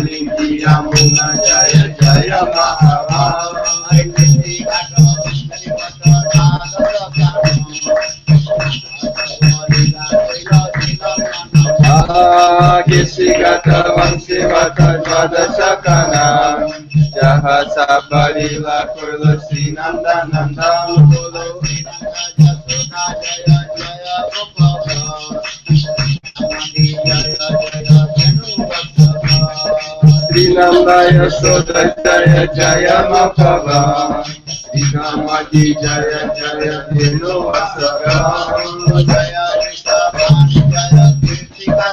कालिंदी यमुना जय जय महाभागे Gata Vansi Vata Dvadashakana Jaha Saparila Kurlusi Nanda Nanda Sri Nanda Yasoda Jaya Jaya Makava Sri Namadi Jaya Jaya Dino Vasara Jaya Krishna Jaya Kirtika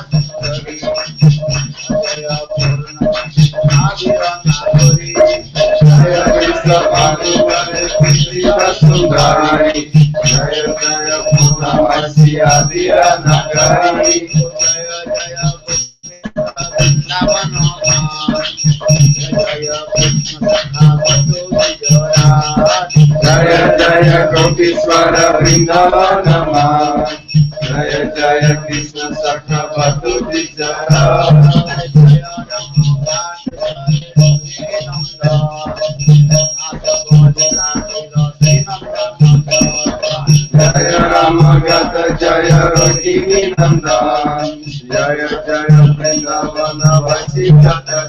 Jaya Krishna Bhagavate Krishna Sundari Jaya Jaya Purnamasi Adira Nagari Jaya Jaya Jaya Jaya Gopishwara Vrindavanama Jaya Jaya Krishna Sakha Bhattu Dijara Jaya Ramagata Jaya Rotini Nandan Jaya Jaya Vrindavana Vasikata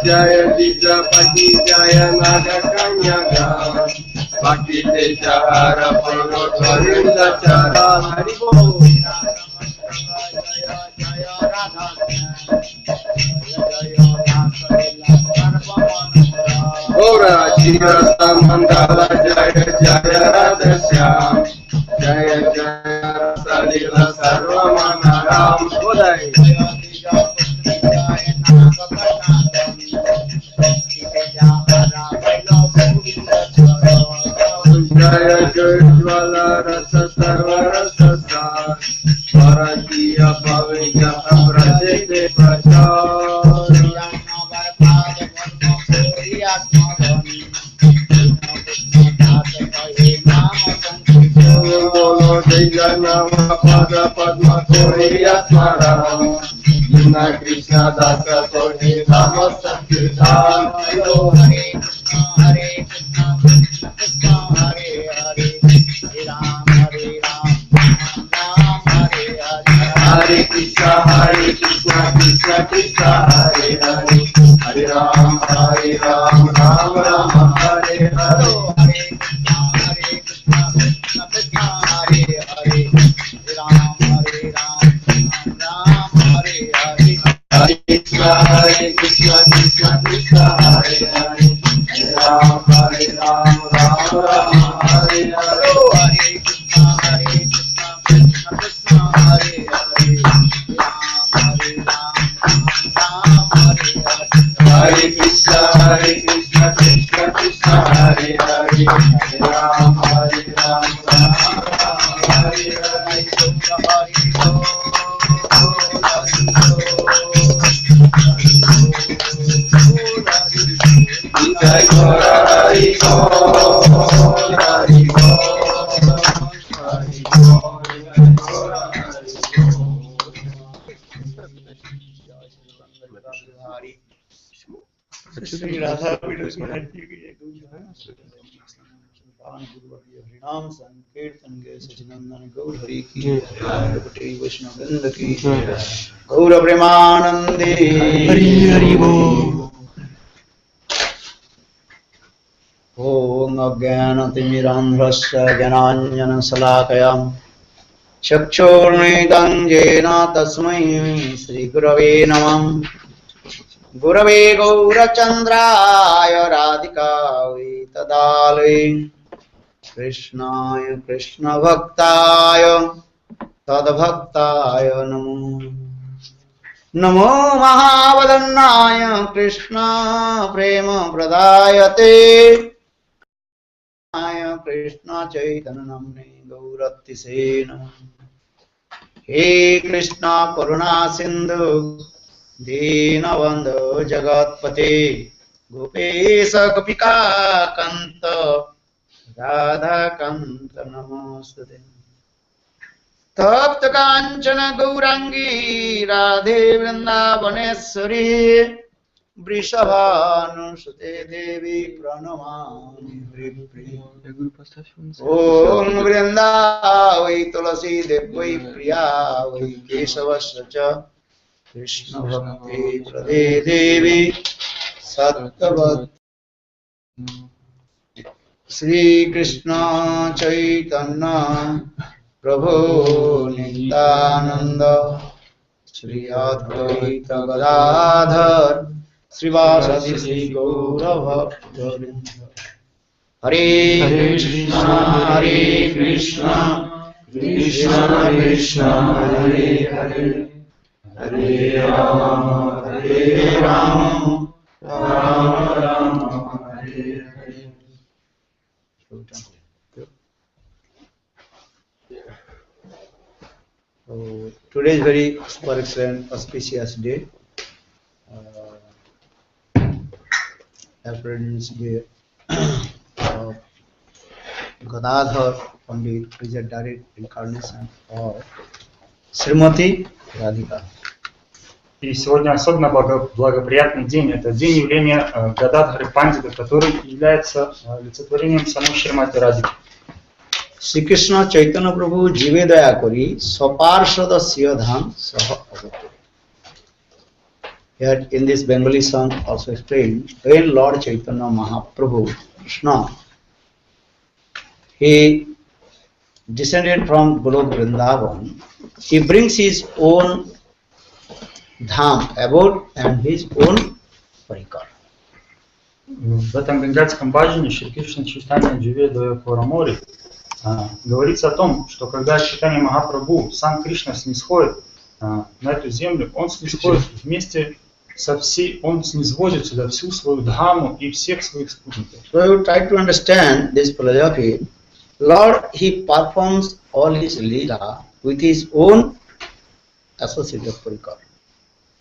Jaya Dijapati Jaya Nagakanyaga Bhakti Tejahara Purvotvarinda Chara Haribo Ora Jira Samandala Jaya Jaya Radhasyam Jaya Jaya Rasalila Sarvamanaram Bodai Jaya Jaya Rasa Sarva Rasa Sar Bharatiya Bhavya Amrajete Prachar Bolo Jaya Nama Pada Padma Koriya Smaram Yuna Krishna Dasa Kori Nama Sankirtan Hare Krishna Hare Krishna Krishna Hare Hare Ram Hare Ram Ram Hare Hare Hare Krishna Krishna Krishna Hare Hare Hare Ram Ram Ram Hare Hare Hare Krishna Krishna Krishna Hare Hare Hare Ram Ram Ram Hare Hare Hare Krishna Krishna Krishna Hare Hare Hare Ram Ram Hare Hare Hare Krishna Krishna Krishna Hare Hare Hare Ram Ram Hare Hare Jai Hari Hari Shri Radha Vidus Maharaji नाम संकीर्तन के सचिनंदन गौर हरि की जय वैष्णव वृंद की गौर प्रेमानंदे हरि हरि बोल। ओम अज्ञानतिमिरान्ध्रस्य ज्ञानाञ्जनशलाकया चक्षुर्मिलितं येन तस्मै श्रीगुरवे नमः। गुरवे गौरचन्द्राय राधिकायै तदालये कृष्णाय कृष्णभक्ताय तद्भक्ताय नमो नमो महावदन्नाय कृष्ण प्रेम प्रदायते कृष्ण चैतन्य नाम्ने गौरतिसे नमः। हे कृष्ण करुणा सिंधु दीनबंधु जगत्पते गोपेश गोपिका Kant Radha Kanta Namostute. Tapta Kanchana Gaurangi Radhe Vrindavaneshwari Vrishabhanusute Devi Pranamami Hri Om Vrindavai Tulasi Devai Priya Vai Kesavasya Krishna Bhakti Prade Devi Sattvavat Sri Krishna Chaitanya Prabhu Nityananda Sri Advaita Gadadhar Srivasadi Sri Gaura Bhakta Hare Krishna Krishna Krishna Hare Hare Hare Rama Rama Rama Hare Hare. Today is very super excellent, auspicious day. Appearance day of Gadadhar Pandit is a direct incarnation of Srimati Radhika. И сегодня особенно благоприятный день. Это день явления Гададхары Пандита, который является олицетворением самой Шримати Радхики. Sri Krishna Chaitanya Prabhu Jive Daya Kori Swaparshada Siyadhan Saha Avatu. Here in this Bengali song also explained, when Lord Chaitanya Mahaprabhu Krishna, he descended from Golok Vrindavan, he brings his own dham, abode, and his own parikar. В этом бенгальском баджане Шри Кришна Чайтанья Дживе Дая Корамори говорится о том, что когда Чайтанья Махапрабху, сам Кришна снисходит на эту землю, он снисходит вместе со всей, он низводит сюда всю свою дхаму и всех своих спутников. So you try to understand this philosophy. Lord, he performs all his lila with his own associated parikar.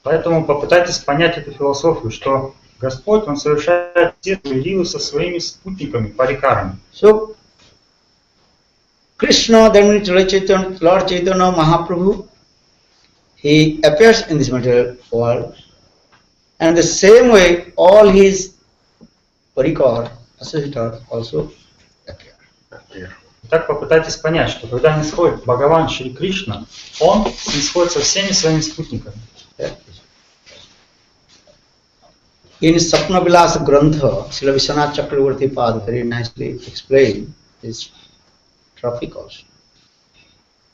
Поэтому попытайтесь понять эту философию, что Господь, Он совершает все свои лилы со своими спутниками, парикарами. So, Krishna, that means Lord Chaitanya Mahaprabhu, he appears in this material world, and the same way all his parikar, associates also appear. Так попытайтесь понять, что когда нисходит Бхагаван Шри Кришна, Он нисходит со всеми своими спутниками. In Sapna Vilasa Grantha, Srila Vishwanath Chakravarti Pad very nicely explained this topic also.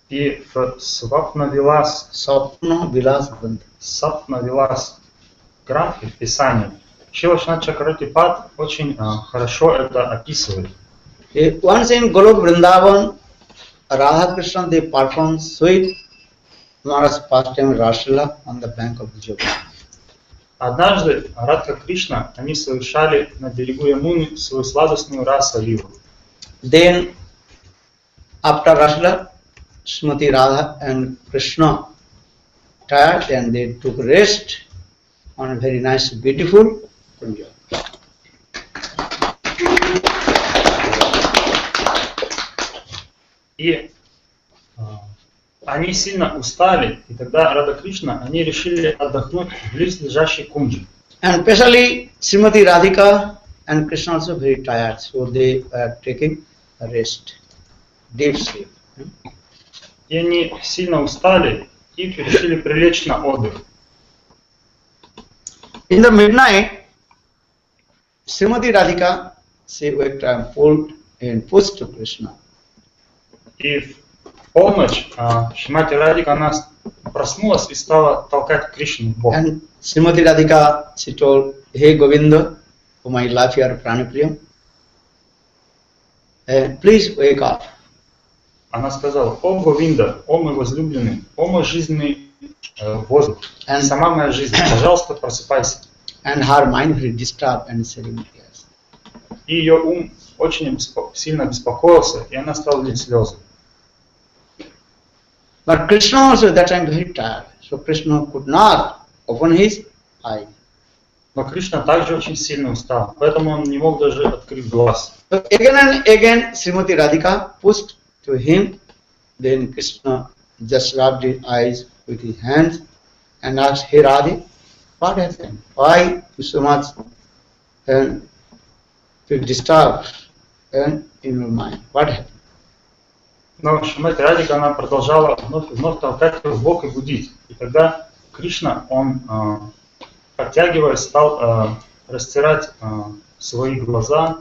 И в Свапна-вилас Грантхе, в Писании, Шрила Вишванат Чакраварти Пад очень хорошо это описывает. Once in Golok Vrindavan, Radha Krishna they perform sweet Maharaj pastime Raslila on the bank of the Jogana. Однажды Радха Кришна, они совершали на берегу Ямуны свою сладостную раса-лилу. Then, after Raslila, Srimati Radha and Krishna tired and they took rest on a very nice, beautiful Kунджа. И они сильно устали, и тогда Рада Кришна, они решили отдохнуть в близлежащей Кунджи. And especially Srimati Radhika and Krishna also very tired, so they are taking a rest, deep sleep. И они сильно устали и решили прилечь на отдых. In the midnight, Srimati Radhika, she waked and pulled and pushed to Krishna. И в полночь Шримати Радхика, она проснулась и стала толкать Кришну в бок. And Srimati Radhika, she told, "Hey Govinda, whom I love here, Pranipriyam, please wake up." Она сказала: «О Говинда, о мой возлюбленный, о мой жизненный воздух, сама моя жизнь, пожалуйста, просыпайся». And her mind very disturbed and shedding tears. И ее ум очень сильно беспокоился, и она стала лить слезы. But Krishna also at that time very tired, so Krishna could not open his eye. Но Кришна также очень сильно устал, поэтому он не мог даже открыть глаз. So again and again Srimati Radhika pushed to him. Then Krishna just rubbed his eyes with his hands and asked, "Hey Radhe, what happened? Why you so much to disturb in your mind? What happened?" Но Шримати Радхика, она продолжала вновь и вновь толкать его в бок и будить. И тогда Кришна, он, подтягиваясь, стал растирать свои глаза,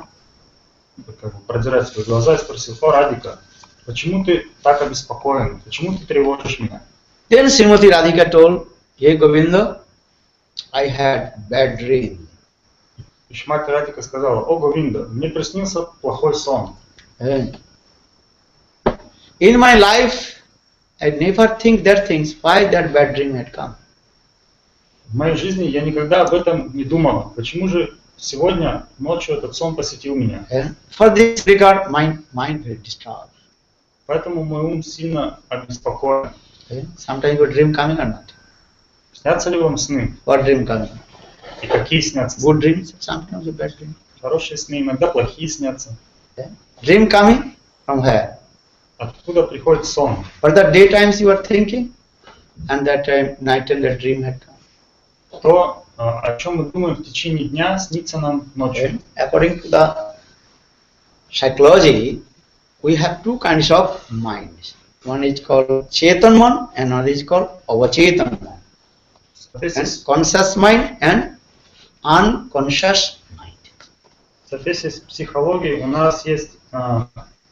как бы продирать свои глаза и спросил: "О, Радхика, почему ты так обеспокоен? Почему ты тревожишь меня?" Then Srimati Radhika told, "Hey Govinda, I had bad dream." И Шримати Радхика сказала: "О, Говинда, мне приснился плохой сон. In my life, I never think that things, why that bad dream had come." В моей жизни я никогда об этом не думала. Почему же сегодня ночью этот сон посетил меня? For this regard, mind very disturbed. Поэтому мой ум сильно обеспокоен. Sometimes your dream coming or not? Снятся ли вам сны? What dream coming? И какие снятся? Good dreams, sometimes a bad dream. Хорошие сны, иногда плохие снятся. Dream coming from where? Откуда приходит сон? For the daytimes you are thinking, and that time night time the dream had come. То, о чем мы думаем в течение дня, снится нам ночью. According to the psychology, we have two kinds of minds. One is called Chetan mind and another is called Avachetan mind. And conscious mind and unconscious mind. В соответствии с психологией у нас есть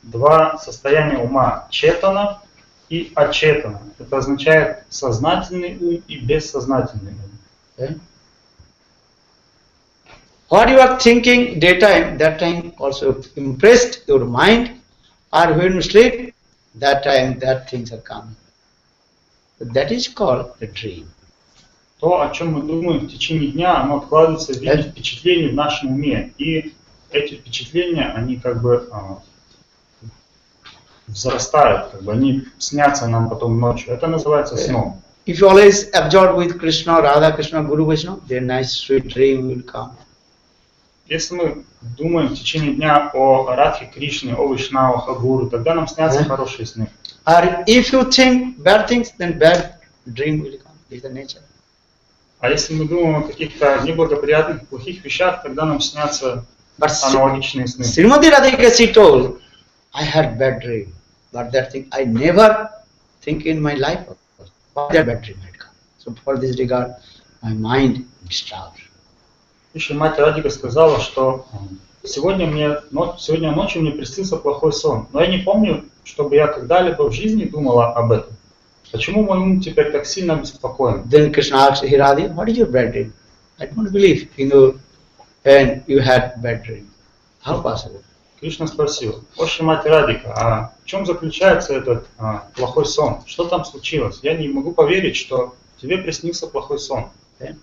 два состояния ума: четана и ачетана. Это означает сознательный ум и бессознательный ум. What you are thinking daytime, that time also impressed your mind, or when you sleep, that time that things are coming. That is called a dream. То, о чем мы думаем в течение дня, оно откладывается в виде впечатлений в нашем уме. И эти впечатления, они как бы взрастают, как бы они снятся нам потом ночью. Это называется сном. If you always absorbed with Krishna, Radha, Krishna, Guru, Vaishnava, then nice sweet dream will come. Если мы думаем в течение дня о Радхе, Кришне, о Вайшнавах, о Гуру, тогда нам снятся хорошие сны. Or if you think bad things, then bad dream will come. This is the nature. А если мы думаем о каких-то неблагоприятных, плохих вещах, тогда нам снятся аналогичные сны. Srimati Radhika, she told, "I had bad dream, but that thing I never think in my life why that bad dream had come. So for this regard, my mind disturbed." И Шримати Радхика сказала, что сегодня ночью мне приснился плохой сон, но я не помню, чтобы я когда-либо в жизни думала об этом. Почему мой ум теперь так сильно обеспокоен? Then Krishna asked, "Hey Radha, what is your bad dream? I don't believe and you had bad dream. How possible?" Кришна спросил: "О Шримати Радхика, а в чем заключается этот плохой сон? Что там случилось? Я не могу поверить, что тебе приснился плохой сон."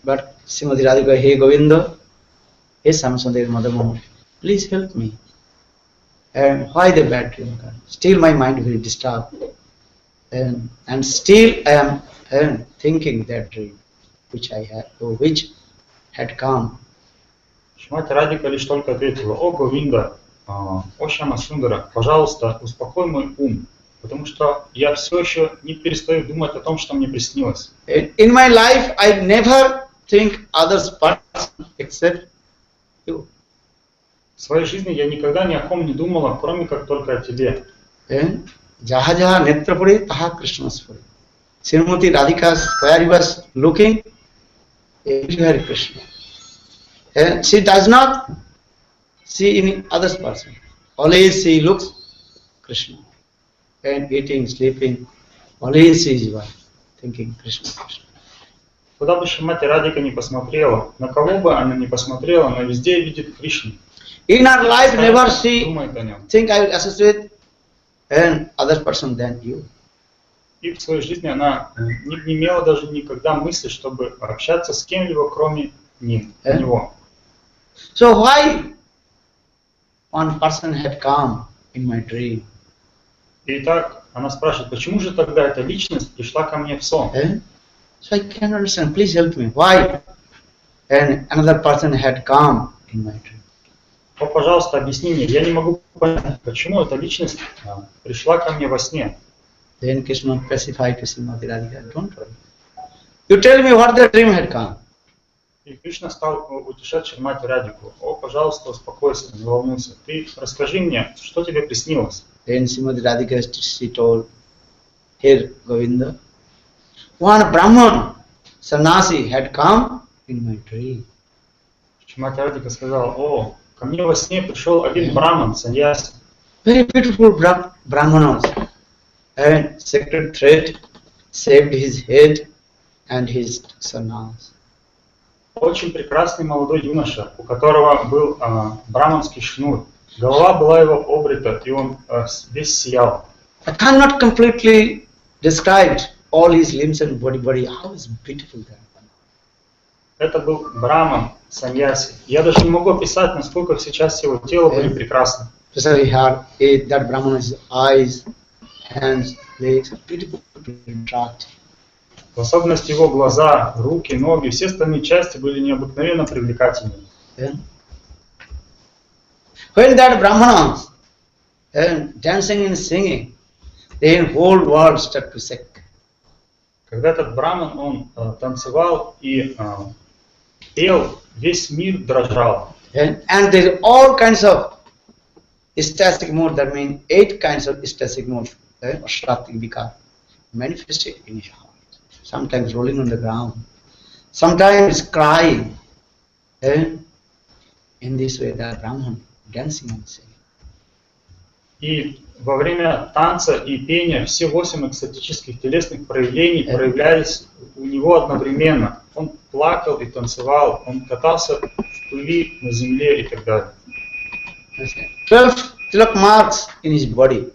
But Srimati Radhika, "Hey Govinda, hey Samsundar Mother Mohan, please help me. And why the bad dream? Still my mind very disturbed. And still I am thinking that dream which had come." Шримати Радхика лишь только ответила: "О Говинда, о Шьяма Сундара, пожалуйста, успокой мой ум, потому что я все еще не перестаю думать о том, что мне приснилось. In my life, I never think others person except you. В своей жизни я никогда ни о ком не думала, кроме как только о тебе." Jaha jaha netra pure, taha Krishna spure. Srimati Radhika, where he was looking, everywhere Krishna. And she does not see any other person. Always she looks Krishna. And eating, sleeping, always she is one, thinking Krishna, Krishna. Куда бы Шримати Радхика не посмотрела, на кого бы она не посмотрела, она везде видит Кришну. In her life, never she думает о нем. think I will associate and other person than you. И в своей жизни она не имела даже никогда мысли, чтобы общаться с кем-либо, кроме него. So why one person had come in my dream? Итак, она спрашивает, почему же тогда эта личность пришла ко мне в сон? So I can't understand. Please help me. Why? And another person had come in my dream. О, пожалуйста, объясни мне, я не могу понять, почему эта личность пришла ко мне во сне. Then Krishna specified to Srimati Radhika, don't worry. You tell me what the dream had come. И Кришна стал утешать Шримати Радику. О, пожалуйста, успокойся, не волнуйся. Ты расскажи мне, что тебе приснилось. Then Srimati Radhika, she told, here Govinda, one Brahman, sannyasi had come in my dream. Шримати Радика сказала, о, ко мне во сне пришел один браман, саньяси. Very beautiful Brahmanas. And sacred thread saved his head and his sannyas. Очень прекрасный молодой юноша, у которого был браманский шнур. Голова была его обрита, и он весь сиял. I cannot completely describe all his limbs and body. How is beautiful that. Это был браман, саньяси. Я даже не могу описать, насколько все части его тела были прекрасны. So he had that Brahmana's eyes, hands, legs, beautiful, attractive. В особенности его глаза, руки, ноги, все остальные части были необыкновенно привлекательны. Then, when that Brahmana dancing and singing, the whole world started to shake. Когда этот браман, он танцевал и пел, весь мир дрожал. And there are all kinds of ecstatic mood, that means 8 kinds of ecstatic mood, Shradha become manifested in his heart. Sometimes rolling on the ground, sometimes crying. In this way, the Brahman dancing and singing. И во время танца и пения все 8 экстатических телесных проявлений проявлялись у него одновременно. Он плакал и танцевал, он катался в пыли на земле и так далее. 12 tilak marks in his body.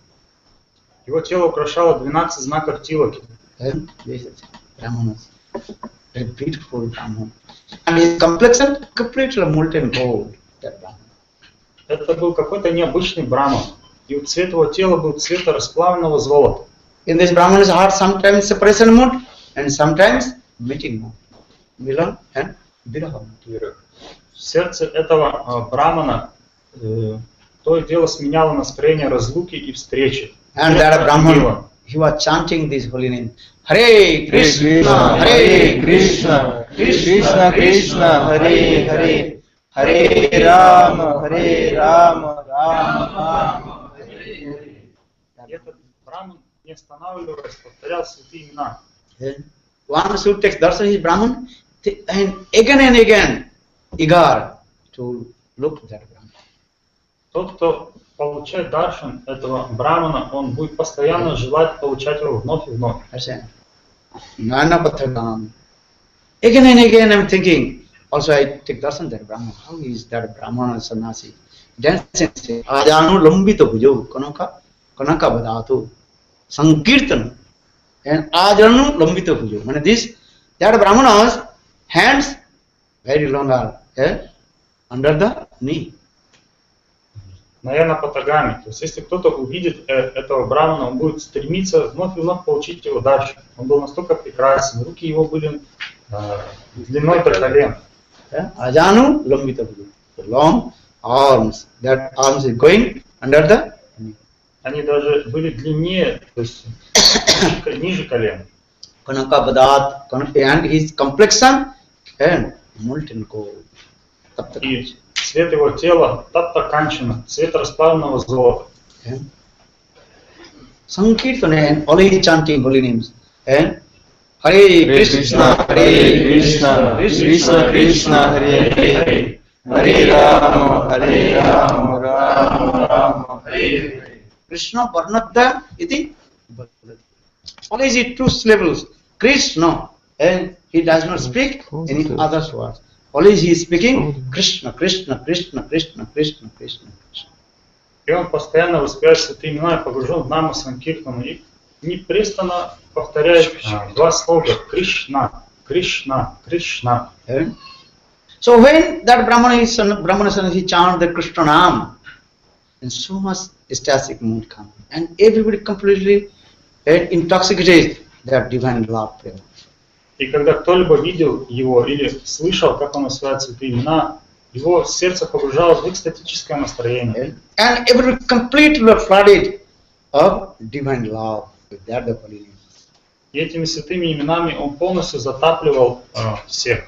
Его тело украшало 12 знаков тилаки. Brahmanas, a beautiful Brahman, and his complexion completely molten gold. That Brahman. Это был какой-то необычный браман, и цвет его тела был цвета расплавленного золота. In this Brahman's heart, sometimes separation mood and sometimes meeting mood, milan and viraha. В сердце этого брамана то и дело сменяло настроение разлуки и встречи. And that Brahman, he was chanting this holy name. Hare Krishna, Hare Krishna, Krishna Krishna, Hare Hare, Hare Rama, Rama Rama, Hare Hare. Этот браман, не останавливаясь, повторял святые имена. One should take darshan his Brahman and again eager to look at that Brahman. Тот, кто получает даршан этого брамана, он будет постоянно желать получать его вновь и вновь. Nana-pathakam. Again and again I'm thinking, also I take darshan that Brahman. How is that Brahmana sannyasi? Dancing, say, Ajanu lambito bhujo, kanaka badatu, sankirtan. And Ajanu lambito bhujo. When this, that Brahmana's hands very long are under the knee. Наяна-патагами. То есть, если кто-то увидит этого брамана, он будет стремиться вновь и вновь получить его даршан. Он был настолько прекрасен, руки его были длиной до колен. Ajanu lambita bhujo. Long arms. That arms is going under the knee. Они даже были длиннее, то есть ниже колен. Kanaka badat, and his complexion and molten gold. И цвет его тела татта-канчана, цвет расплавленного золота. Sankirtan and always chanting holy names. And Hare Krishna, Hare Krishna, Krishna Krishna, Hare Hare, Hare Rama, Rama Rama, Hare Hare. Krishna Varnadda iti. Always it 2 syllables. Krishna, and he does not speak any other words. Always he is speaking Krishna, Krishna, Krishna, Krishna, Krishna, Krishna, Krishna. И он постоянно воспевает святые имена и погружен в Нама Санкиртану и непрестанно повторяет 2 слова Кришна, Кришна, Кришна. So when that Brahmana son, he chant the Krishna Nam, and so much ecstatic mood comes, and everybody completely intoxicated that divine love prayer. И когда кто-либо видел его или слышал, как он воспевает святые имена, его сердце погружалось в экстатическое настроение. And it will completely flooded of divine love. That the holy name. И этими святыми именами он полностью затапливал всех.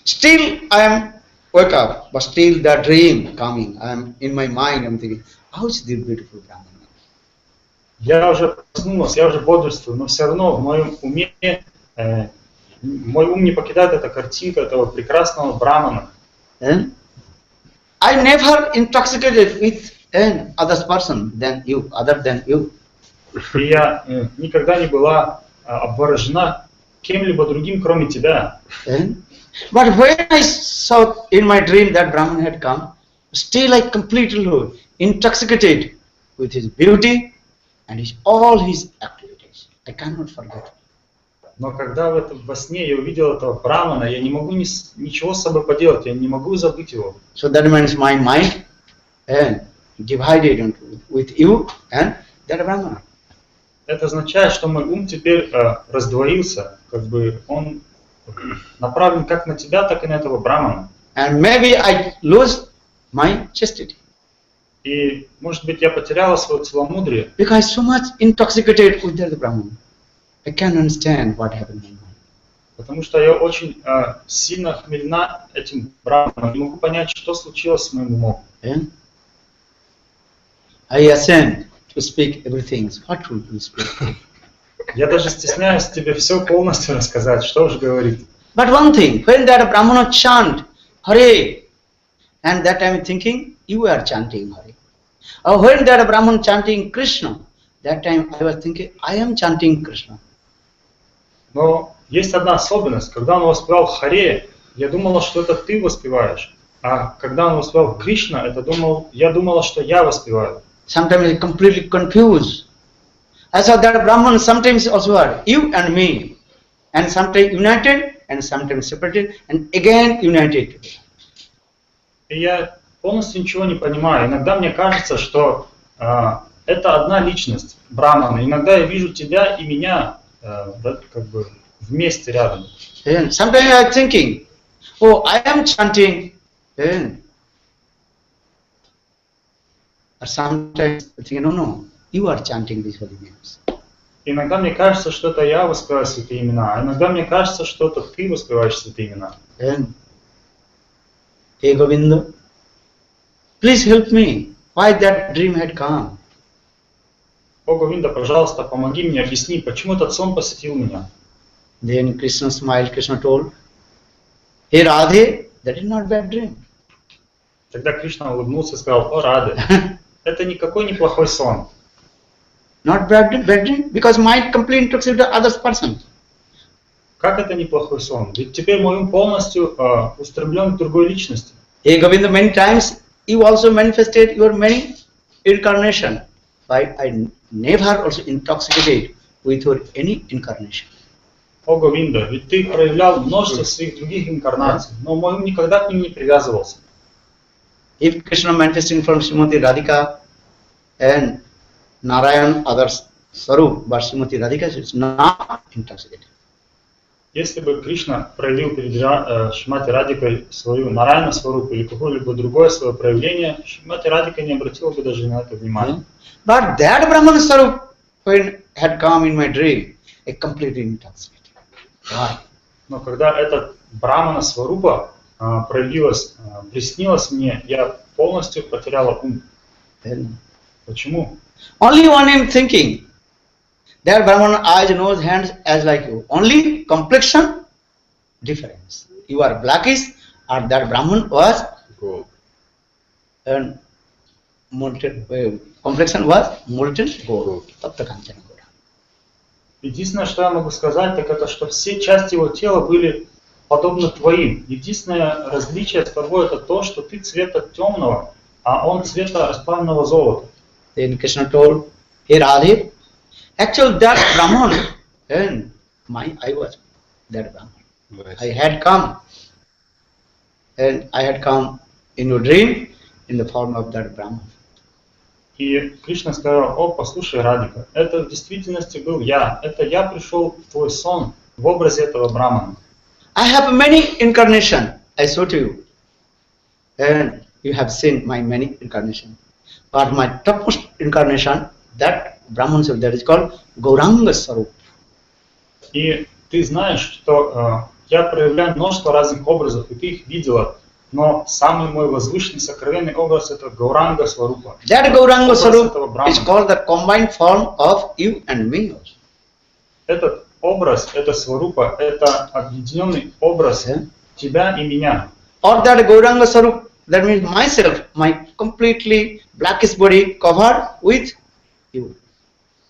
Still I am wake up, but still the dream coming. I am in my mind. I am thinking, how is this beautiful Brahman? Я уже проснулся, я уже бодрствую, но все равно в моем уме, мой ум не покидает эта картинка этого прекрасного брамана. I never intoxicated with other person than you, other than you. И я никогда не была обворожена кем-либо другим, кроме тебя. But when I saw in my dream that Brahman had come, still I completely intoxicated with his beauty and all his activities. I cannot forget. Но когда во сне я увидел этого брамана, я не могу ничего с собой поделать, я не могу забыть его. So that means my mind divided with you and that Brahmana. Это означает, что мой ум теперь раздвоился, как бы он направлен как на тебя, так и на этого брамана. And maybe I lose my chastity. И, может быть, я потеряла свое целомудрие. Because so much intoxicated with that Brahman. I can't understand what happened in my mind. Потому что я очень сильно хмельна этим браманом. Не могу понять, что случилось с моим умом. I ascend to speak everything. What will you speak? Я даже стесняюсь тебе все полностью рассказать, что уж говорить. But one thing, when that Brahmana chant Hare, and that time thinking you are chanting Hare. Or when that Brahman chanting Krishna, that time I was thinking I am chanting Krishna. Но есть одна особенность. Когда он воспевал Харе, я думала, что это ты воспеваешь. А когда он воспевал Кришна, я думала, что я воспеваю. Sometimes I completely confused. I saw that Brahman sometimes also are you and me, and sometimes united, and sometimes separated, and again united together. И я полностью ничего не понимаю. Иногда мне кажется, что это одна личность, Брахмана. Иногда я вижу тебя и меня как бы вместе рядом. And sometimes I am thinking, oh, I am chanting. Or sometimes I think, no, you are chanting these holy names. Иногда мне кажется, что это я воспеваю святые имена, а иногда мне кажется, что это ты воспеваешь святые имена. Hey Govinda, please help me. Why that dream had come? О Говинда, пожалуйста, помоги мне, объясни, почему этот сон посетил меня. Then Krishna smiled. Krishna told, "Hey Radhe, that is not bad dream." Тогда Кришна улыбнулся и сказал: "О Радhe, это никакой не плохой сон." Not bad dream, because mind completely intoxicated the other person. Как это неплохой сон? Ведь теперь мой ум полностью устремлен к другой личности. Hey Govinda, many times you also manifested your many incarnation. I never also intoxicated with your any incarnation. О Говинда, ведь ты проявлял множество своих других инкарнаций, но мой ум никогда к ним не привязывался. If Krishna manifesting from Srimati Radhika and Narayan others Sarup, but Srimati Radhika is not intoxicated. Если бы Кришна проявил перед Шримати Радикой свою Нараяна Сварупу или какое-либо другое свое проявление, Шримати Радика не обратила бы даже на это внимания. But that Brahman Sarup, when had come in my dream, I completely intoxicated. Why? Но когда этот Брахмана Сварупа проявилась, приснилась мне, я полностью потеряла ум. Почему? Only one am thinking. That Brahman eyes, nose, hands as like you. Only complexion difference. You are blackish, or that Brahman was gold. And complexion was molten gold. Единственное, что я могу сказать, так это, что все части его тела были подобны твоим. Единственное различие с тобой это то, что ты цвета темного, а он цвета расплавленного золота. Then Krishna told, "Hey Radhe, actually that Brahman, and I was that Brahman. Yes. I had come, and I had come in your dream in the form of that Brahman." И Кришна сказал: "О, послушай, Радика, это в действительности был я. Это я пришел в твой сон в образе этого Брахмана." I have many incarnations. I show to you. And you have seen my many incarnations. But my topmost incarnation, that Brahman Swarup, that is called Gauranga Swarup. И ты знаешь, что я проявляю множество разных образов, и ты их видела, но самый мой возвышенный, сокровенный образ — это Гауранга Сварупа. That Gauranga Swarup is called the combined form of you and me also. Этот образ, это Сварупа, это объединенный образ тебя и меня. Or that Gauranga Swarup, that means myself, my completely blackish body covered with you.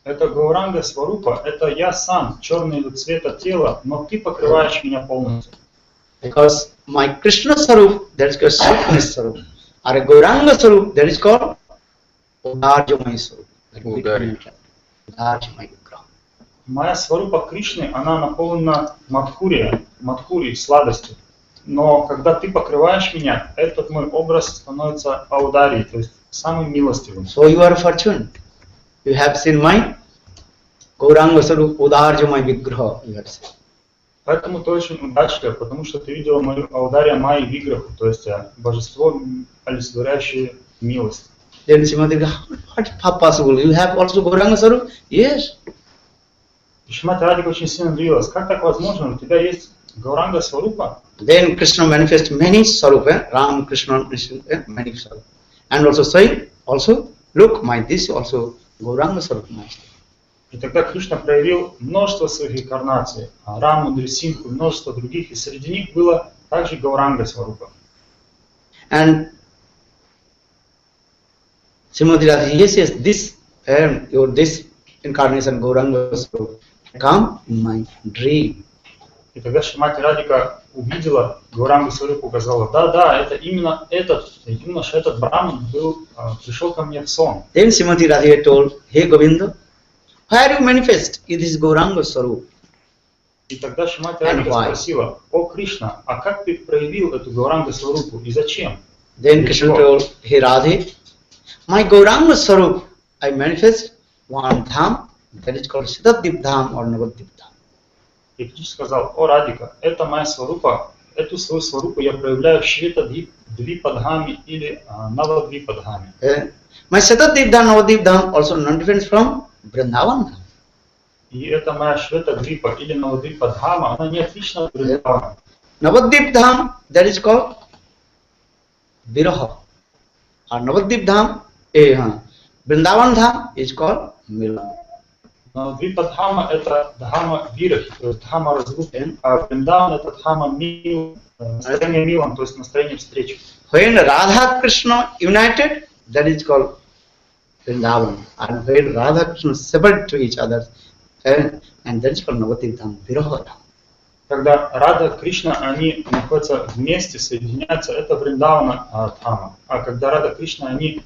Это Гауранга Сварупа, это я сам, черного цвета тела, но ты покрываешь меня полностью. Because my Krishna Swarup, that is called Sweetness Swarup, or a Gauranga Swarup, that is called Udarjamaya Swarup. Udarjamaya. Моя Сварупа Кришны, она наполнена мадхурией, сладостью. Но когда ты покрываешь меня, этот мой образ становится аударией, то есть самым милостивым. So you are fortunate. You have seen my Gauranga Swarup Udarjamaya Vigraha. Поэтому ты очень удачлив, потому что ты видела мою аудария Майи Виграху, то есть божество, олицетворяющее милость. Then Srimati, how possible? You have also Gauranga Swarup? Yes. И Шримати Радхика очень сильно удивилась. Как так возможно? У тебя есть Гауранга Сварупа? Then Krishna manifests many Swarup, Ram, Krishna, many Swarup. And also say, also, look, this also Gauranga Swarup. И тогда Кришна проявил множество своих инкарнаций, Раму, Дрисинху, множество других, и среди них было также Гауранга Сварупа. And Srimati Radhika, yes, this incarnation Gauranga Swarup come in my dream. И тогда Шримати Радхика увидела Гаурангу Сварупу, указала, да, это именно этот юноша, этот браман пришел ко мне в сон. Then Srimati Radhika told, hey Govinda, where you manifest in this Gauranga Swarup? И тогда Шримати Радхика спросила, о Кришна, а как ты проявил эту Гаурангу Сварупу и зачем? Then Krishna told, hey Radhe, my Gauranga Swarup I manifest one dham, that is called Siddhadip Dham or Navadip Dham. И Кришна сказал, о Радика, это моя Сварупа, эту свою Сварупу я проявляю в Швета-двипадхаме или Навадвипадхаме. My Siddhadip Dham, Navadip Dham also non different from Vrindavan. И это моя Швета-двипа или Навадвипадхама, она не отлична от Вриндавана. Navadip Dham, that is called Viraha. Or Navadip Dham, Vrindavan Dham is called Milan. Навадвипадхама это Дхама Вирахи, то есть Дхама разлуки, а Вриндаван это Дхама настроение милом, то есть настроение встречи. When Radha Krishna united, that is called Vrindavan. And when Radha Krishna separate to each other, and that is called Navadip Dham, Viraha Dham. Когда Рада Кришна, они находятся вместе, соединяются, это Вриндавана Дхама. А когда Рада Кришна, они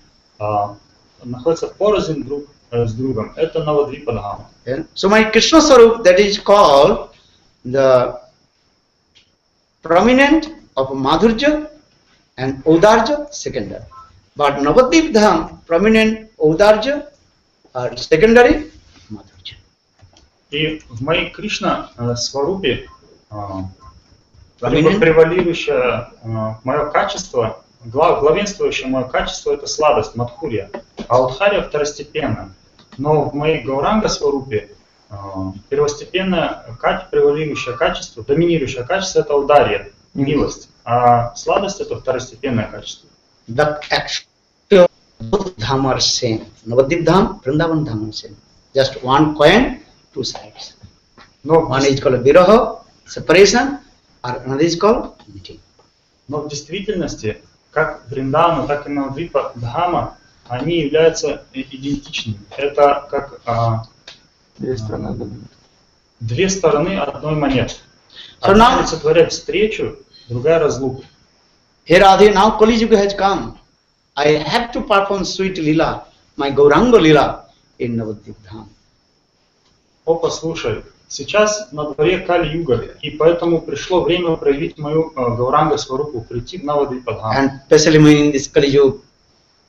находятся порознь друг с другом, это Навадвипадхама. So my Krishna Swarup, that is called the prominent of Madhurja and Udarja secondary. But Navadip Dham, prominent Udarja are secondary Madhurja. И в моей Кришна Сварупе превалирующее мое качество, главенствующее мое качество это сладость, мадхурия, а удхария второстепенно. Но в моей Гауранга Сварупе первостепенное, превалирующее качество, доминирующее качество это удария, милость, а сладость это второстепенное качество. The actual both dham are same. Navadip Dham, Vrindavan Dham are same. Just one coin, two sides. Но one is called Viraha, separation, or another is called meeting. Но в действительности, как Вриндавана, так и Навадвипа Дхама, они являются идентичными. Это как две стороны одной монеты. Одна олицетворяет встречу, другая разлуку. Here Radhe, now Kali Yuga has come. I have to perform sweet lila, my Gauranga-lila in Navadip Dham. О, послушай, сейчас на дворе Кали-юга, и поэтому пришло время проявить мою Гауранга Сварупу, прийти в Навадвипадхам. And especially in this Kali Yuga,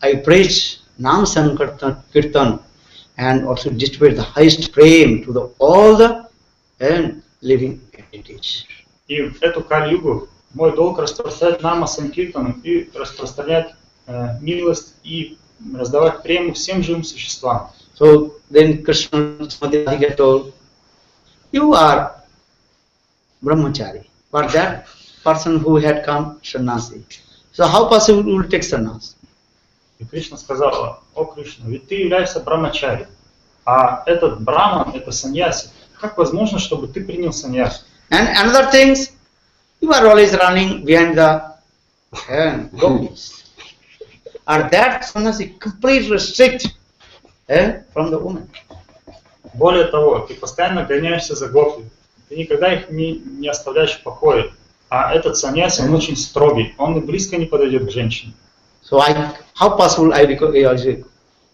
I preach Nam Sankirtan and also distribute the highest praying to all the living entities. И в эту Кали-югу мой долг распространять нама санкиртану и распространять милость и раздавать прему всем живым существам. So then Krishna told, you are brahmachari, but that person who had come sannyasi. So how possible you will take sannyas? И Кришна сказала: о Кришна, ведь ты являешься брамачари, а этот браман, это саньяси. Как возможно, чтобы ты принял саньяси? And another things, you are always running behind the gopis. Are that sannyasi completely strict from the woman? Более того, ты постоянно гоняешься за гопи. Ты никогда их не оставляешь в покое. А этот саньяси, он очень строгий. Он и близко не подойдет к женщине. So how possible I also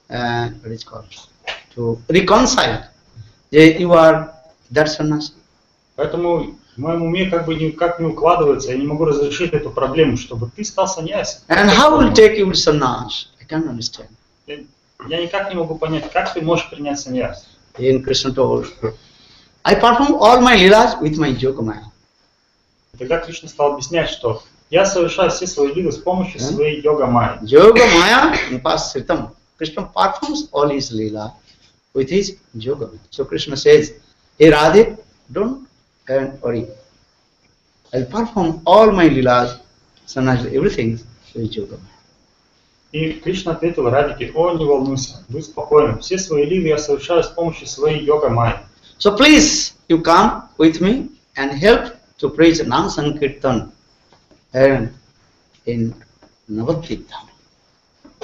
what is called to reconcile? You are that sannyasi. Поэтому в моем уме как бы никак не укладывается. Я не могу разрешить эту проблему, чтобы ты стал саньяси. And how will take you sannyas? I can't understand. Я никак не могу понять, как ты можешь принять саньяси. Then Krishna told, I perform all my lilas with my yogamaya. Тогда Кришна стал объяснять, что я совершаю все свои виды с помощью своей йога-майи. Yogamaya upasritam. Krishna performs all his lila with his yogamaya. So Krishna says, hey Radhe, don't worry. I'll perform all my lilas, sannyas, everything with yogamaya. И Кришна ответил Радике: о, не волнуйся, будь спокойным, все свои лилы я совершаю с помощью своей йога-майи. So please, you come with me and help to preach Nam Sankirtan in Navadvip-dham.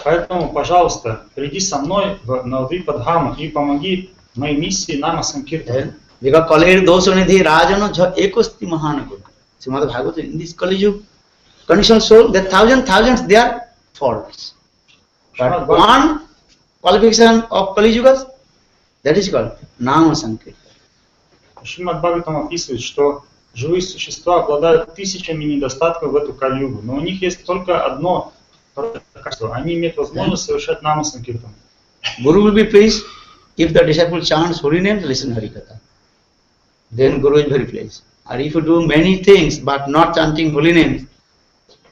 Поэтому, пожалуйста, приди со мной в Навадвип-дхам и помоги моей миссии Нама Санкиртан. Because Kalir Dosanidhi Rajana Jha Ekosti Mahanagur. Srimad Bhagavatam, in this Kali Yuga, conditional soul, there are thousands, they are faults. But one qualification of Kali Yuga, that is called Nama Sankirtan. Шримад Бхагаватам описывает, что живые существа обладают тысячами недостатков в эту Кали-югу, но у них есть только одно качество. Они имеют возможность совершать Нама Санкиртан. Guru will be pleased if the disciple chants holy names, listen Harikatha. Then Guru is very pleased. Or if you do many things but not chanting holy names,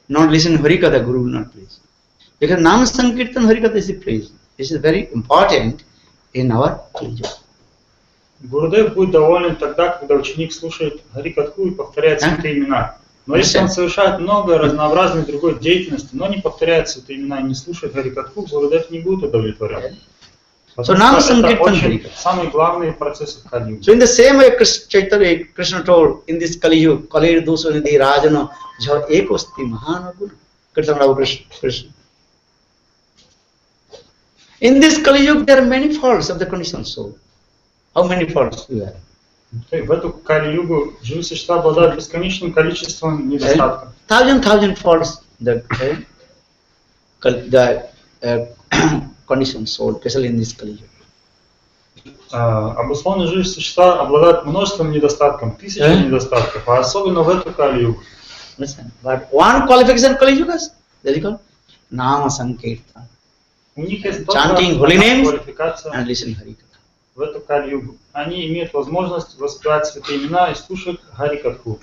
not listen Harikatha, Guru will not please. Because Nama Sankirtan Harikatha is pleased. This is very important in our Kali-yuga. Гурудев будет доволен тогда, когда ученик слушает Харикатху и повторяет святые имена. Но если он совершает много разнообразной другой деятельности, но не повторяет святые имена и не слушает Харикатху, Гурудев не будет удовлетворен. So Nama Sankirtan Harikatha. Самый главный процесс в Кали-юге. So in the same way Krishna told in this Kali-yuga, Kalir Dosanidhi Rajana Jha Ekosti Mahanaguna. Krishna. In this Kali-yuga there are many faults of the conditioned soul. How many faults do you have? В эту Кали-югу живые существа обладают бесконечным количеством недостатков. Thousand faults the conditioned soul, especially in this Kali-yuga. Обусловленные живые существа обладают множеством недостатков, тысячами недостатков, а особенно в эту Кали-югу. But one qualification Kali-yuga, that is called Nama Sankirtan. У них есть Chanting holy names квалификация and listening Harikatha. в эту Кали-югу. Они имеют возможность воспевать святые имена и слушать Харикатху.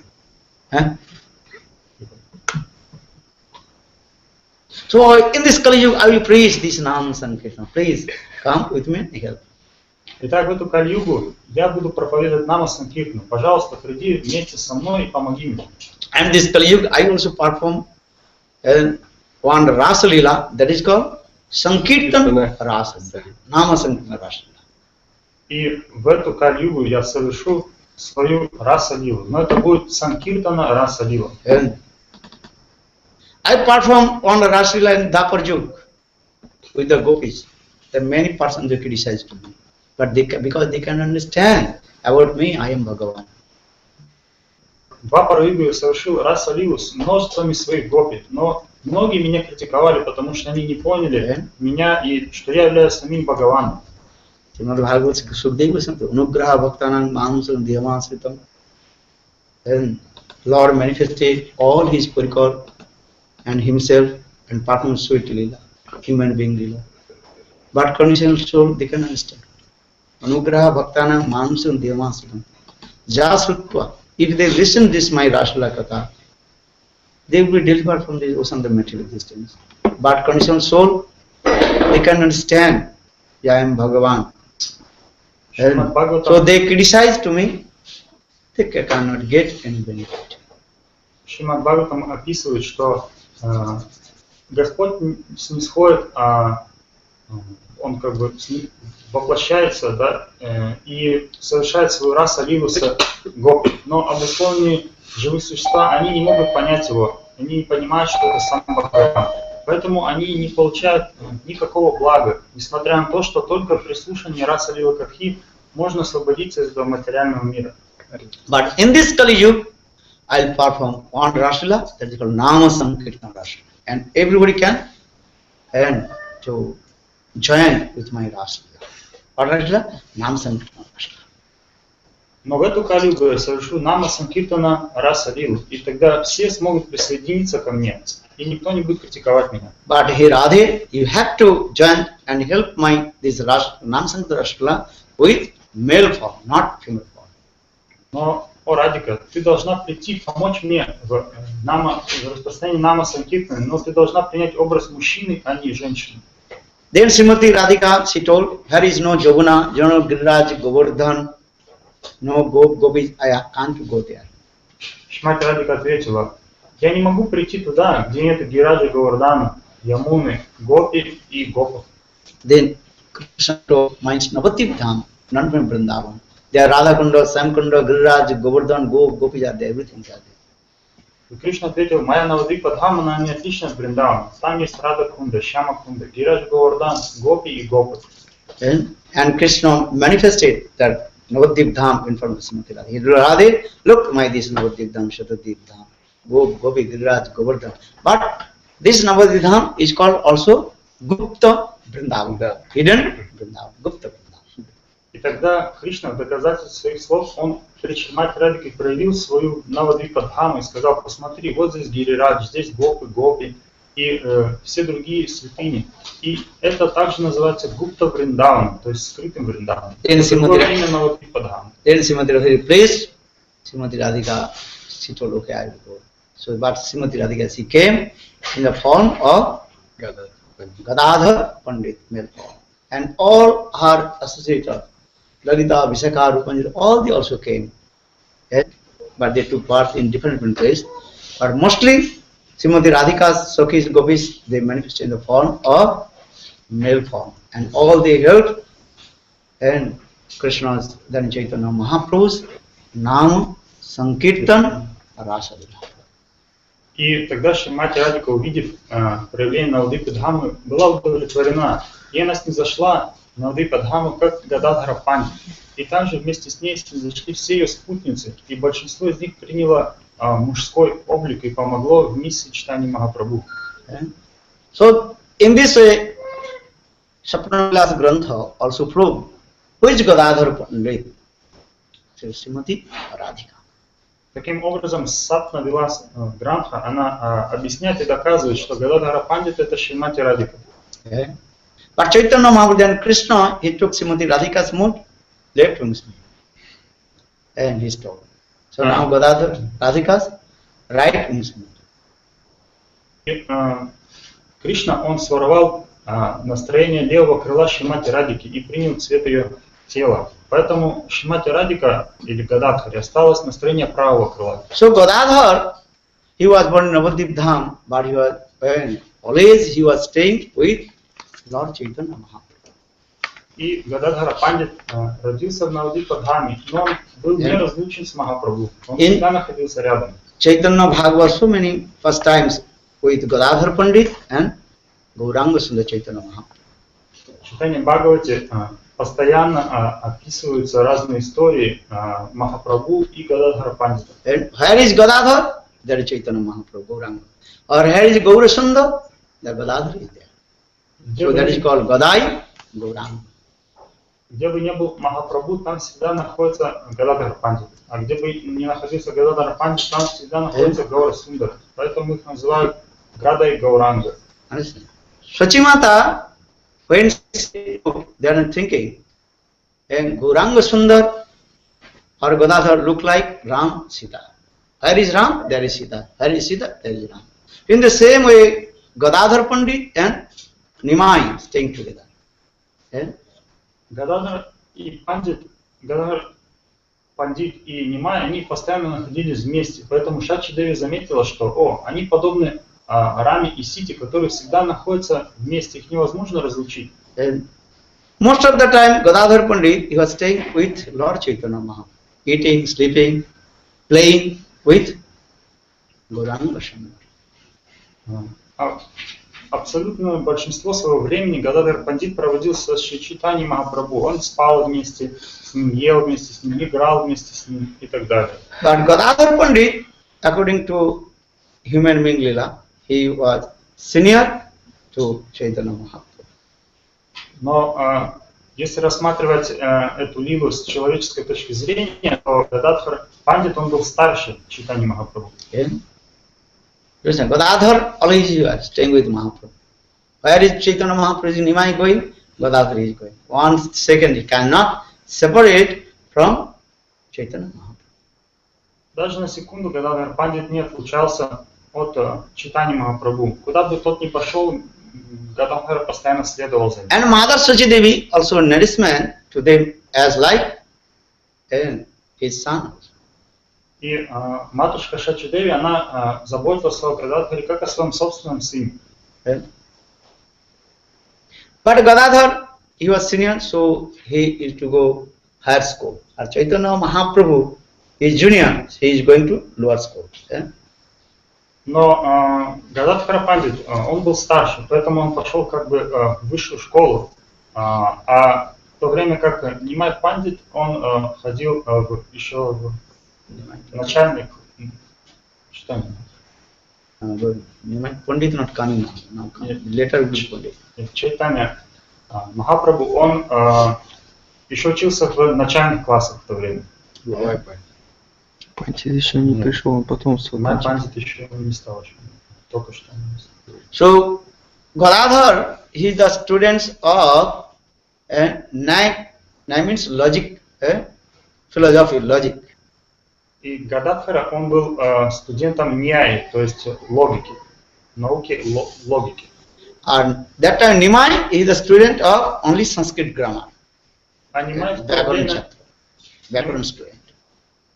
So in this Kali-yuga I will preach this Nama Sankirtan. Please come with me and help. Итак, в эту Кали-югу я буду проповедовать Нама Санкиртану. Пожалуйста, приди вместе со мной и помоги мне. And this Kali-yuga I also perform one Rasa-lila, that is called Sankirtan Rasa. Nama Sankirtan Rasa. И в эту Кали-югу я совершу свою Раса-лилу. Но это будет Санкиртана Раса-лила. I perform one Rasa-lila in Dapar-yug with the gopis. There are many persons they criticize to me. But because they can understand about me, I am Bhagavan. В Двапар-югу я совершил Раса-лилу с множествами своих гопи. Но многие меня критиковали, потому что они не поняли меня и что я являюсь самим Бхагаваном. Srimad Bhagavatam Sukdeva Goswami, Anugraha Bhaktanam Mahamsam Devamasritam. Then Lord manifested all his parikar and himself and performed sweet lila, human being lila. But conditional soul they can understand. Anugraha Bhaktanam Mahamsam Devamasritam. Jasrutva if they listen this my Rasa-lila Katha, they will be delivered from the ocean of material existence. But conditioned soul, they can understand, I am Bhagavan. And so they criticize to me, they cannot get any benefit. Шримад Бхагаватам описывает, что Господь снисходит, Он как бы воплощается, да, и совершает свою раса-лилу с гопи. Но обусловленные живые существа, они не могут понять его, они не понимают, что это сам Бхагаван. Поэтому они не получают никакого блага, несмотря на то, что только при слушании раса-лилы Катхи можно освободиться из этого материального мира. But in this Kali Yuga, I'll perform one Rasa-lila, that is called Nama-sankirtan Rasa-lila. And everybody can and to join with my Rasa-lila. What Rasa-lila? Nama-sankirtan Rasa-lila. Но в эту Кали-югу я совершу Нама-санкиртана Раса-лилу, и тогда все смогут присоединиться ко мне, и никто не будет критиковать меня. But here Radhe, you have to join and help this Nama-sankirtan Rasa-lila with male form, not female form. Но, о Радика, ты должна прийти, помочь мне в распространении Нама-санкиртаны, но ты должна принять образ мужчины, а не женщины. Then Srimati Radhika, she told, here is no Joguna, no Giriraj, Govardhan, no Gopis, I can't go there. Шримати Радика ответила, я не могу прийти туда, где нет Гираджа, Говардана, Ямуны, Гопи и Гопов. Then Krishna means Navativ Dham, not from Vrindavan. There are Radha Kunda, Sam Kunda, Giriraj, Govardhan, Gopis are there, everything is there. И Кришна ответил, моя Навадвипа Дхама, она не отлична от Бриндавана. Там есть Рада Кунда, Шьяма Кунда, Гирадж Говардан, Гопи и Гопы. And Krishna manifested that Navadvip Dham in front of Srimati Radha. He told Radhe, look, this Navadvip Dham, Shatadvip Dham, Gopi, Giriraj, Govardhan. But this Navadvip Dham is called also Gupta Vrindavan, hidden Vrindavan, Gupta Vrindavan. И тогда Кришна в доказательство своих слов, он при Шримати Радхике проявил свою Навадвипа Дхаму и сказал, посмотри, вот здесь Гирирадж, здесь Гопы, Гопи и все другие святыни. И это также называется Гупта Вриндаван, то есть скрытым Вриндаваном. Это другое имя Навадвипа Дхамы. Then Srimati Radhika pleased, Srimati Radhika, she told, okay, I will go. So but Srimati Radhika, she came in the form of Gadadhar Pandit, male form. And all her associates, Lalita, Vishakha, Rupanjit, all they also came. Yes? But they took part in different places. But mostly, Srimati Radhika's Sakhis, Gopis, they manifested in the form of male form. And all they helped, and Krishna's, then Chaitanya Mahaprabhu's, Nama, Sankirtan, Rasa-lila. И тогда Шримати Радхика, увидев проявление Навадвипы Дхамы, была удовлетворена. И она снизошла на Навадвипа Дхаму как Гададхара Пандит. И также вместе с ней снизошли все ее спутницы. И большинство из них приняло мужской облик и помогло в миссии читания Махапрабху. So, in this way, Sapnavilas Grantha also prove which Gadadhar Pandit, Srimati Radhika. Таким образом, Сапна-вилас Грантха, она объясняет и доказывает, что Гададхара Пандит это Шримати Радхика. But Chaitanya Mahaprabhu and Krishna, he took Srimati Radhika's mood, left him, and he stole. So now Gadadhar Radhika's right in his mood. Кришна, он своровал настроение левого крыла Шримати Радхики и принял цвет ее тела. Поэтому Шримати Радхика или Гададхари осталось настроение правого крыла. So Gadadhar, he was born in Navadvip Dham, but he was always he was staying with Lord Chaitanya Mahaprabhu. И Гададхара Пандит родился в Навадвипа Дхаме, но он был неразлучен с Махапрабху. Он всегда находился рядом. Chaitanya Bhagavad so many first times with Gadadhar Pandit and Gauranga Sundar Chaitanya Mahaprabhu. В читании Бхагавати постоянно описываются разные истории Махапрабху и Гададхара Пандита. And where is Gadadhar? There is Chaitanya Mahaprabhu, Gauranga. Or where is Gaura Sundar? The Gadadhar is there. So that is called Gadai, Gauranga. Где бы ни был Махапрабху, там всегда находится Гададхар Пандит. А где бы ни находился Гададхар Пандит, там всегда находится Гаура Сундар. Поэтому их называют Гада и Гауранга. Sachimata, when they are thinking, and Gauranga Sundar, or Gadadhar look like Ram, Sita. Where is Ram? There is Sita. Where is Sita? There is Ram. In the same way, Gadadhar Pandit and Nimai staying together. Yeah? Гададхар и Пандит и Нимай, они постоянно находились вместе. Поэтому Шачи Деви заметила, что они подобны Раме и Сите, которые всегда находятся вместе, их невозможно разлучить. And most of the time, Gadadhar Pandit, he was staying with Lord Chaitanya Mahaprabhu, eating, sleeping, playing with Gauranga-бхакти. Абсолютно большинство своего времени Гададхар Пандит проводил со Чайтаньей Махапрабху. Он спал вместе с ним, ел вместе с ним, играл вместе с ним и так далее. But Gadadhar Pandit, according to human being Lila, he was senior to Chaitanya Mahaprabhu. Но если рассматривать эту лилу с человеческой точки зрения, то Гададхар Пандит, он был старше Чайтаньи Махапрабху. Gadadhar always was staying with Mahaprabhu. Where is Chaitanya Mahaprabhu Nimai going? Gadadhar is going. 1 second he cannot separate from Chaitanya Mahaprabhu. Даже на секунду Гададхар Пандит не отлучался от Чайтаньи Махапрабху. Куда бы тот ни пошел, Гададхар постоянно следовал за ним. And Mother Sachi Devi also nourishment to them as like his son. И матушка Шачи Деви, она заботилась о Гададхаре как о своем собственном сыне. But Gadadhar, he was senior, so he is to go higher school. And Chaitanya Mahaprabhu is junior, so he is going to lower school. Но Гададхар Пандит, он был старше, поэтому он пошел как бы в высшую школу. А в то время как Нимай Пандит, он ходил еще в начальник, что Pandit not coming now. Later will be Pandit. Чайтанья Махапрабху, он еще учился в начальных классах в то время. Пандит еще не пришел, он потом стал. Пандит еще не стал, только что. So Gadadhar, he is the student of nine means logic, philosophy, logic. И Гададхара, он был студентом ньяи, то есть логики, науки логики. And that time Nimai is the student of only Sanskrit grammar. А Нимай в то Bhakran время... Bhakran student.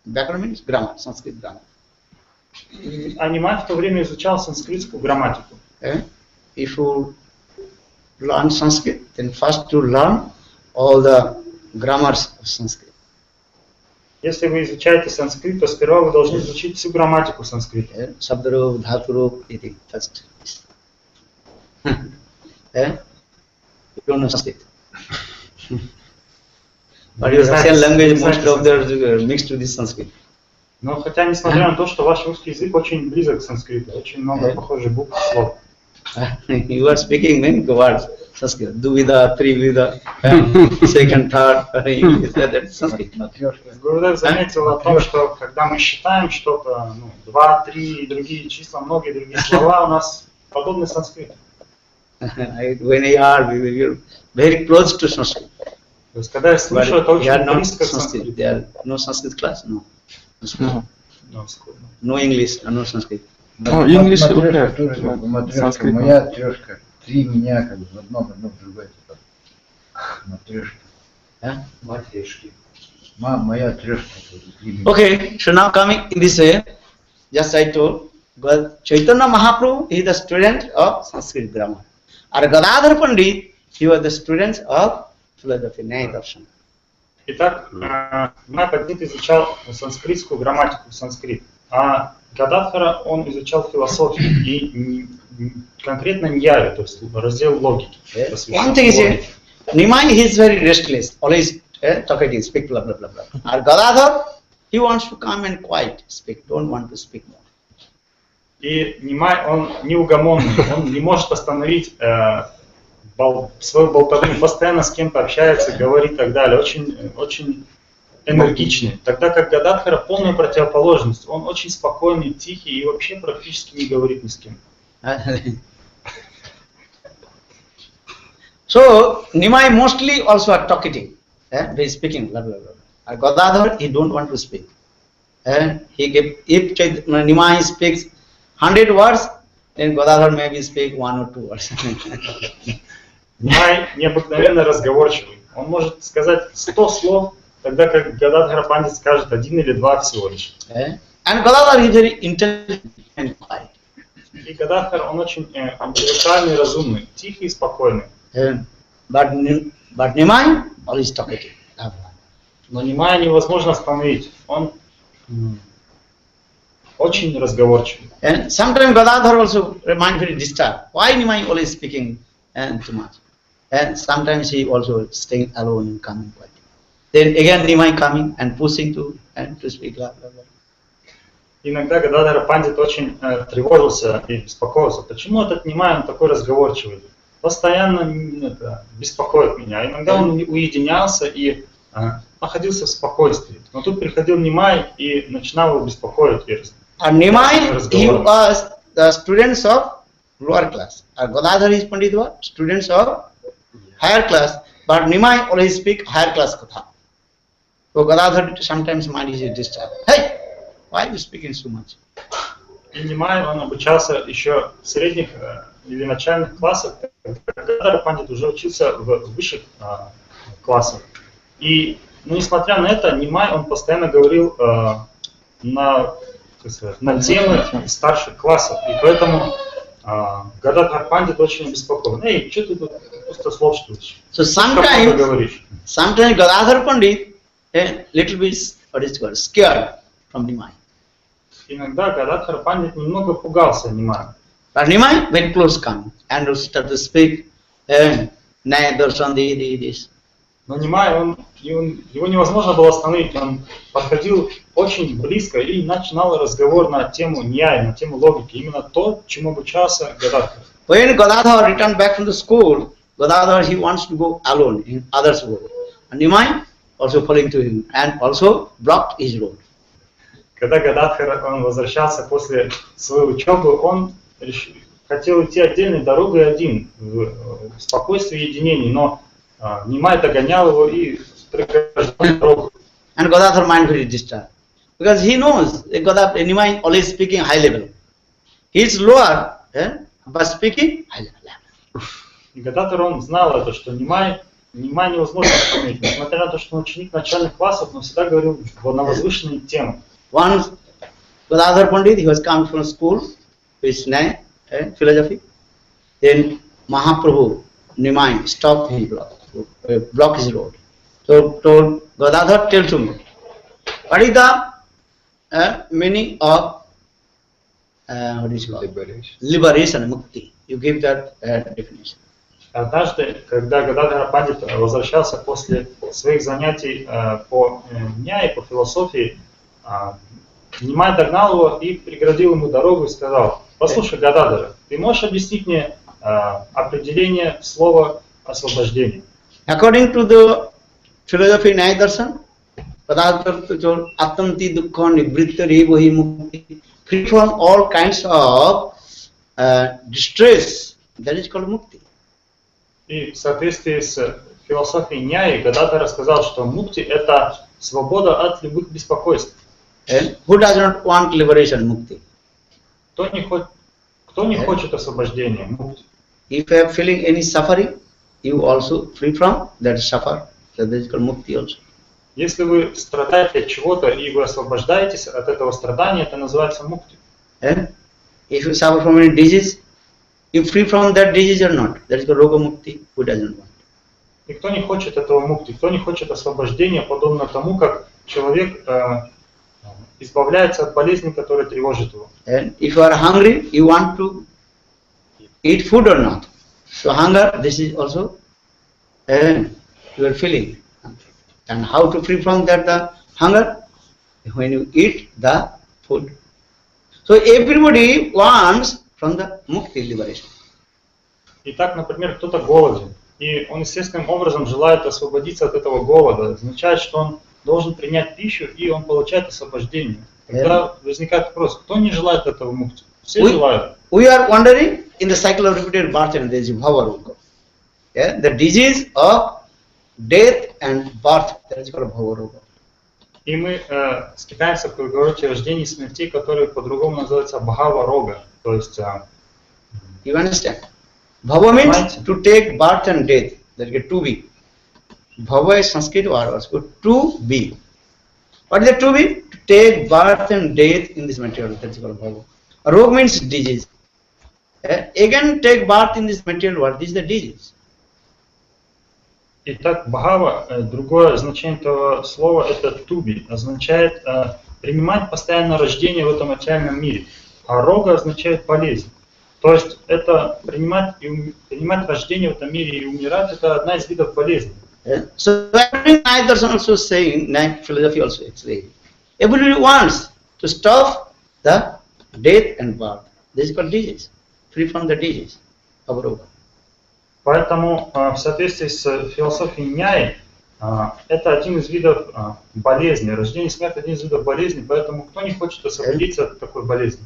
Bhakran means grammar, Sanskrit grammar. А Нимай в то время изучал санскритскую грамматику. If you learn Sanskrit, then first to learn all the grammars of Sanskrit. Если вы изучаете санскрит, то сперва вы должны изучить всю грамматику санскрита. Sabdarup, Dhaturup, iti, first. You don't know Sanskrit. But your Russian language, most of them are mixed with this Sanskrit. Но хотя, несмотря на то, что ваш русский язык очень близок к санскриту, очень много похожих букв и слов. You are speaking many words, Sanskrit. Duvida, Trivida, second, third, that's Sanskrit. Гурудев заметил о том, что когда мы считаем что-то, 2, 3 и другие числа, многие другие слова, у нас подобны санскриту. When I are, we are very close to Sanskrit. То есть, когда я слышу, это очень близко к санскриту. There are no Sanskrit class, no. No English, no Sanskrit. Матрешка, моя трешка, 3 меня как бы в одном другое. Матрешка. Матрешки. Моя трешка. Okay, so now coming in this way, just I told, Chaitanya Mahaprabhu is the student of Sanskrit grammar. And Gadadhar Pandit, he was the student of philosophy, Nyaya-darshan. Итак, Нимай Пандит изучал санскритскую грамматику, санскрит, а Гададхара он изучал философию и конкретно ньяю, то есть раздел логики. One thing is, Nimai he is very restless, always talkative, speak blah blah blah blah. And Gadadhar, he wants to come and quiet, speak, don't want to speak more. И Нимай, он неугомонный, он не может остановить свою болтовню, постоянно с кем-то общается, говорит и так далее, очень энергичный. Тогда как Гададхара полная противоположность, он очень спокойный, тихий и вообще практически не говорит ни с кем. So Nimai mostly also are talkative, they speaking blah blah blah. Gadadhar, he don't want to speak. And he gave, if Nimai speaks 100 words, then Gadadhar maybe speak 1 or 2 words. Nimai необыкновенно разговорчивый. Он может сказать 100 слов, тогда как Гададхара Пандит скажет 1 или 2 всего лишь. And Gadadhar is very intelligent and quiet. И Гададхар, он очень интеллектуальный, разумный, тихий и спокойный. But Nimai always talkative. Но Nimai невозможно остановить. Он очень разговорчивый. And sometimes Gadadhar also remains very disturbed. Why Nimai always speaking too much? And sometimes he also staying alone and coming quiet. Then again Nimai coming and pushing to speak. Blah, blah, blah. Иногда Гададхара Пандит очень тревожился и беспокоился. Почему этот Nimai, он такой разговорчивый? Постоянно беспокоит меня. Иногда он уединялся и находился в спокойствии. Но тут приходил Nimai и начинал его беспокоить. Nimai, he was the students of lower class. Gadadhar is Pandit was students of higher class. But Nimai always speak higher class katha. So Gadadhar sometimes mind is disturbed. Hey, why are you speaking so much? И Nimai, он обучался еще в средних или начальных классах. Гададхар Пандит уже учился в высших классах. И, несмотря на это, Nimai, он постоянно говорил на темы старших классов. И поэтому Гададхар Пандит очень обеспокоен. Эй, что ты тут просто словствуешь? So sometimes Gadadhar Pandit a little bit scared from Nimai. Иногда Гададхар Пандит немного пугался Nimai. But Nimai very close come and start to speak Naya Darshan this. Но Nimai, его невозможно было остановить. Он подходил очень близко и начинал разговор на тему ньяя, на тему логики. Именно то, чему обучался Гададхар. When Gadadhar returned back from the school, Gadadhar he wants to go alone in others' world. And Nimai also following to him and also blocked his road. Когда Гададхар он возвращался после своей учебы, он хотел идти отдельной дорогой один, в спокойствии и единении, но Nimai догонял его и преграждал дорогу. And Gadadhar mind very disturbed because he knows that Nimai always speaking high level. He is lower, but speaking high level. И Гададхар он знал это, что Nimai невозможно остановить, несмотря на то, что он ученик начальных классов, но всегда говорил на возвышенные темы. Once Gadadhar Pandit, he was come from school with philosophy. Then Mahaprabhu Nimai stopped his block his road. So told Gadadhar, tell to me, what is the meaning of what is called liberation, mukti? You give that definition. Однажды, когда Гададхар Пандит возвращался после своих занятий по ньяе, по философии, Nimai догнал его и преградил ему дорогу и сказал: послушай, Гададхар, ты можешь объяснить мне определение слова освобождение? According to the philosophy Nyaya Darshan, Gadadhar Atmanti Dukkha Nivritta Revahi Mukti, free from all kinds of distress, that is called mukti. И в соответствии с философией ньяи Гададхар рассказал, что мукти это свобода от любых беспокойств. And who does not want liberation, mukti? Кто не хочет освобождения, мукти? If you are feeling any suffering, you also free from that suffer. That is called mukti also. Если вы страдаете от чего-то и вы освобождаетесь от этого страдания, это называется мукти. And if you suffer from any disease, you free from that disease or not? That is called roga mukti. Who doesn't want? И кто не хочет этого мукти, кто не хочет освобождения, подобно тому, как человек избавляется от болезни, которая тревожит его. And if you are hungry, you want to eat food or not? So hunger, this is also you are feeling. And how to free from that the hunger? When you eat the food. So everybody wants from the mukti liberation. Итак, например, кто-то голоден, и он естественным образом желает освободиться от этого голода. Это означает, что он должен принять пищу, и он получает освобождение. Тогда возникает вопрос, кто не желает этого мукти? Все желают. We are wondering in the cycle of repeated birth and death, bhava-roga. The disease of death and birth, that is called bhava-roga. И мы с китайцев вы говорите рождение и смертей, которые по-другому называются Бхава-рога. То есть... You understand? Bhava means to take birth and death. That is to be. Bhava is Sanskrit word also. To be. What is the to be? To take birth and death in this material. That is called bhava. Rog means disease. Again take birth in this material world. This is the disease. Итак, бхава, другое значение этого слова, это туби, означает принимать постоянное рождение в этом материальном мире. А рога означает болезнь. То есть это принимать рождение в этом мире и умирать, это одна из видов болезни. So Darshan also saying, philosophy also explains. Everybody wants to stop the death and birth. This is called disease. Free from the disease of roga. Поэтому в соответствии с философией Няи, это один из видов болезни. Рождение и смерть один из видов болезни, поэтому кто не хочет освободиться от такой болезни?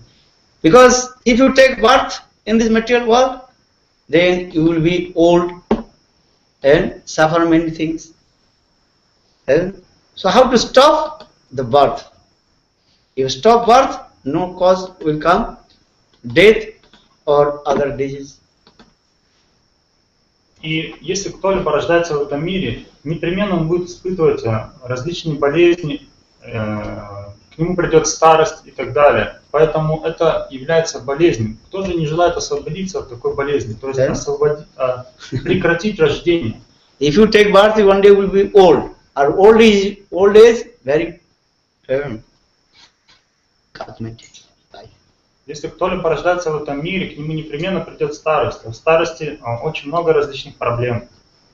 Because if you take birth in this material world, then you will be old and suffer many things. And so how to stop the birth? If you stop birth, no cause will come, death or other disease. И если кто-либо рождается в этом мире, непременно он будет испытывать различные болезни, к нему придет старость и так далее. Поэтому это является болезнью. Кто же не желает освободиться от такой болезни? То есть прекратить рождение. If you take birth, one day will be old. Or old age very cosmetic. Если кто-либо рождается в этом мире, к нему непременно придет старость. А в старости очень много различных проблем,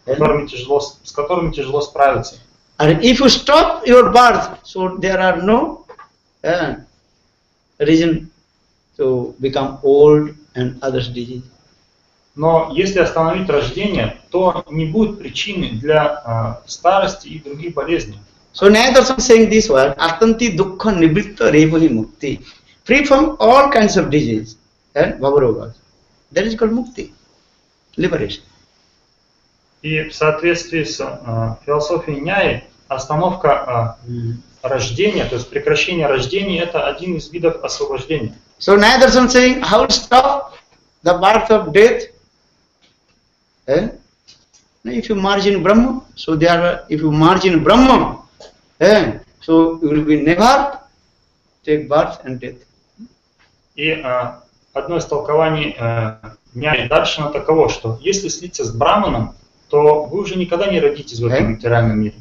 с которыми тяжело справиться. And if you stop your birth, so there are no reason to become old and others disease. Но если остановить рождение, то не будет причины для старости и других болезней. So Nayadarshan saying this word, Atanti dukkha nibritta revahi mukti. Free from all kinds of disease and bhavarogas. That is called mukti, liberation. И в соответствии с философией Няи, остановка рождения, то есть прекращение рождения, это один из видов освобождения. So Nayadarshan saying, how to stop the birth of death? If you merge in Brahma, so if you merge in Brahma, so you will be never take birth and death. И одно из толкований Няи Даршана таково, что если слиться с Браманом, то вы уже никогда не родитесь в этом материальном мире.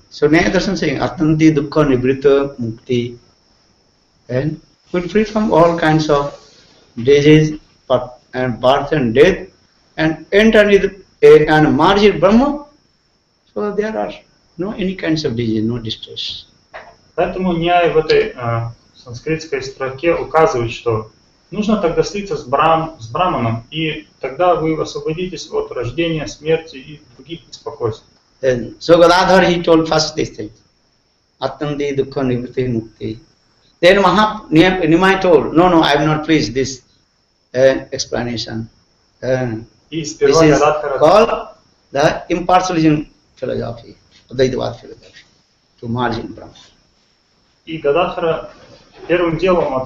So Nayadarshan saying, Atanti dukkha nibrita mukti, and will free from all kinds of disease and birth and death, and enter and merge in Brahma. So there are no any kinds of disease, no distress. Поэтому Няи в этой санскритской строке указывает, что нужно тогда слиться с Браманом, и тогда вы освободитесь от рождения, смерти и других беспокойств. So Gadadhar he told first these things. Atanti dukkha nivriti mukti. Then Nimai told, no, I am not pleased this explanation. This is called the impartialism philosophy, Advaitavad philosophy, to merge in Brahma. И Гададхара первым делом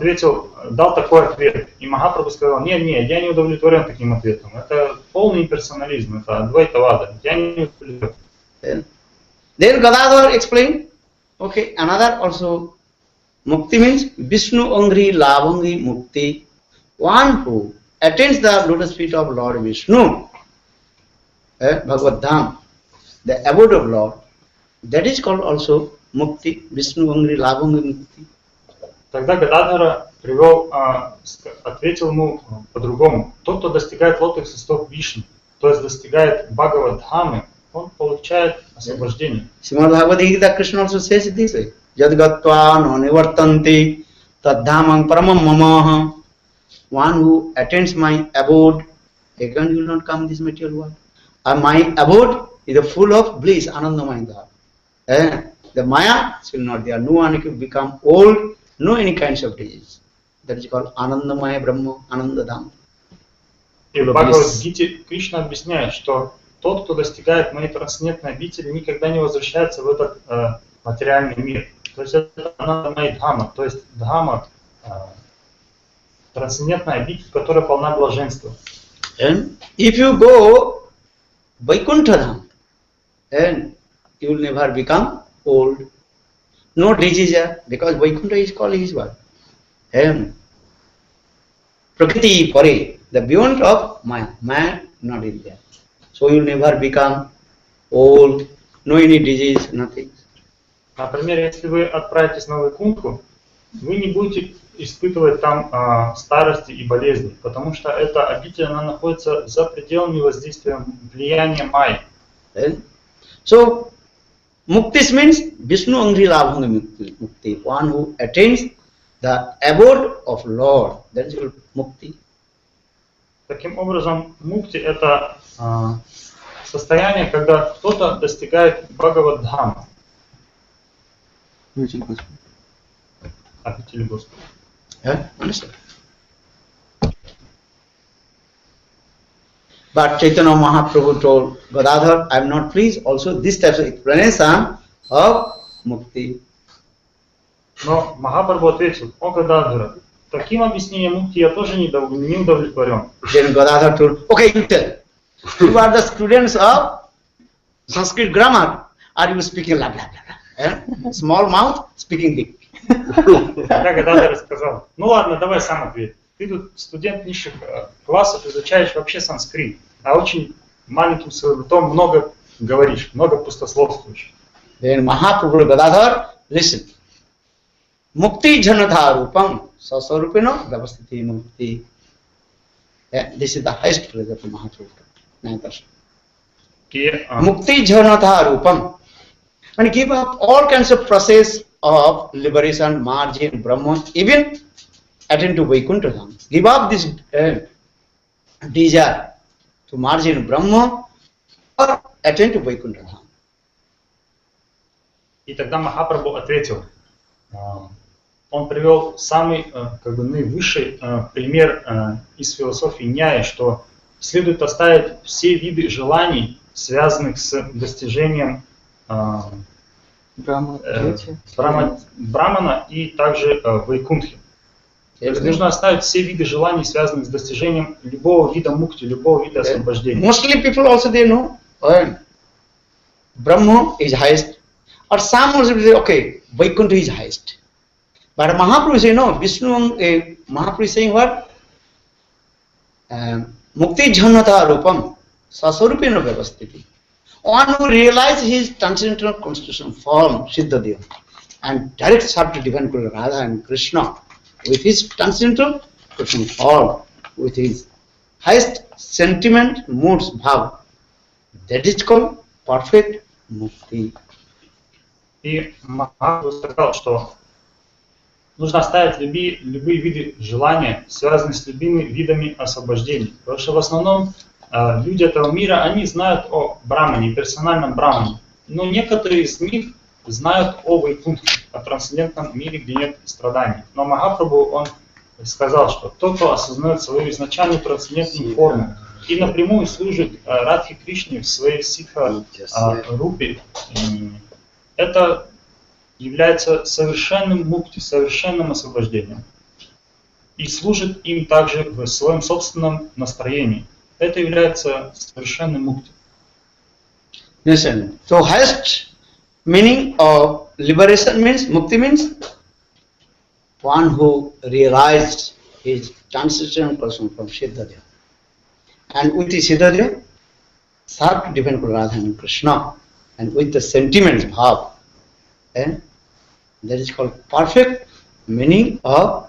дал такой ответ. И Махапрабху сказал, нет, я не удовлетворен таким ответом. Это полный имперсонализм, это Адвайтавада. Я не удовлетворен. Then Gadadhar explained, okay, another also, mukti means Vishnu Angri Lavangi Mukti. One who attains the lotus feet of Lord Vishnu, Bhagavad Dham, the abode of Lord, that is called also Mukti, Vishnu Angri Lavangi Mukti. Тогда Гададхара ответил ему по-другому. Тот, кто достигает лотосных стоп Вишну, то есть достигает Бхагавад-дхамы, он получает освобождение. Srimad Bhagavad Gita, Krishna also says it this way. Yad gatva no nivartanti tad dhamam paramam mamaha. One who attains my abode, again will not come this material world. My abode is full of bliss, anandamaya. The maya will not there. No one can become old, no any kinds of disease. That is called anandamaya Brahma, anandadham. И в Бхагавад-гите Кришна объясняет, что тот, кто достигает моей трансцендентной обители, никогда не возвращается в этот материальный мир. То есть это анандамай дхама, то есть дхама, трансцендентная обитель, которая полна блаженства. And if you go Vaikuntha Dham, then you will never become old. No disease there, because Vaikuntha is called his what? Heaven. Prakriti Pare, the beyond of Maya. Man not in there. So you will never become old, no any disease, nothing. Например, если вы отправитесь на Вайкунтху, вы не будете испытывать там старости и болезни, потому что эта обитель, она находится за пределами воздействия, влияния Майи. So, Muktis means Vishnu Angri Labhanga Mukti, one who attains the abode of Lord. That is called Mukti. Таким образом, мукти — это состояние, когда кто-то достигает Бхагаваддхама, обители Господа. Yeah, understand? But Chaitanya Mahaprabhu told Gadadhar, I am not pleased. Also, this type of explanation of Mukti. Но Махапрабху ответил: о Гададхара, таким объяснением мукти я тоже не удовлетворен. Then Gadadhar told, okay, you tell. You are the students of Sanskrit grammar. Are you speaking blah blah blah? Small mouth, speaking big. Тогда Гададхар сказал: ну ладно, давай сам ответь. Ты тут студент низших классов, изучаешь вообще санскрит, а очень маленьким своим ртом много говоришь, много пустословствуешь. Then Mahaprabhu Gadadhar, listen. Mukti janatha rupam sasarupino vyavastiti mukti. This is the highest phrase of Mahaprabhu. Mukti janatha rupam. And give up all kinds of process of liberation, margin, Brahman, even attend to Vaikuntha Dham. Give up this desire to margin Brahma or attend to Vaikuntha Dham. И тогда Махапрабху ответил, он привел самый наивысший пример из философии Няя, что следует оставить все виды желаний, связанных с достижением Брамана и также Вайкунтхи. То есть нужно оставить все виды желаний, связанных с достижением любого вида мукти, любого вида освобождения. Mostly people also they know Brahma is highest, or some also say okay, Vaikuntha is highest. But Mahaprabhu say no, Vishnu, Mahaprabhu is saying what? Mukti jhanata rupam sasarupena vyavastiti. One who realizes his transcendental constitutional form, Siddhadeva, and direct serve to divine Guru Radha and Krishna with his transcendental constitutional form, with his highest sentiment, moods, bhav, that is called perfect mukti. И Махапрабху сказал, что нужно оставить любые виды желания, связанные с любыми видами освобождения. Потому что в основном люди этого мира, они знают о Брамане, персональном Брамане. Но некоторые из них знают о Вайкунтхе, о трансцендентном мире, где нет страданий. Но Махапрабху, он сказал, что тот, кто осознает свою изначальную трансцендентную форму и напрямую служит Радхе Кришне в своей ситха-рупе, это является совершенным мукти, совершенным освобождением. И служит им также в своем собственном настроении. Это является совершенным мукти. Listen. So highest meaning of liberation means, mukti means one who realized his transcendental person from Siddhadeva. And with the Siddhadeva, serve to divine Guru Radha and Krishna. And with the sentiments, bhav, that is called perfect meaning of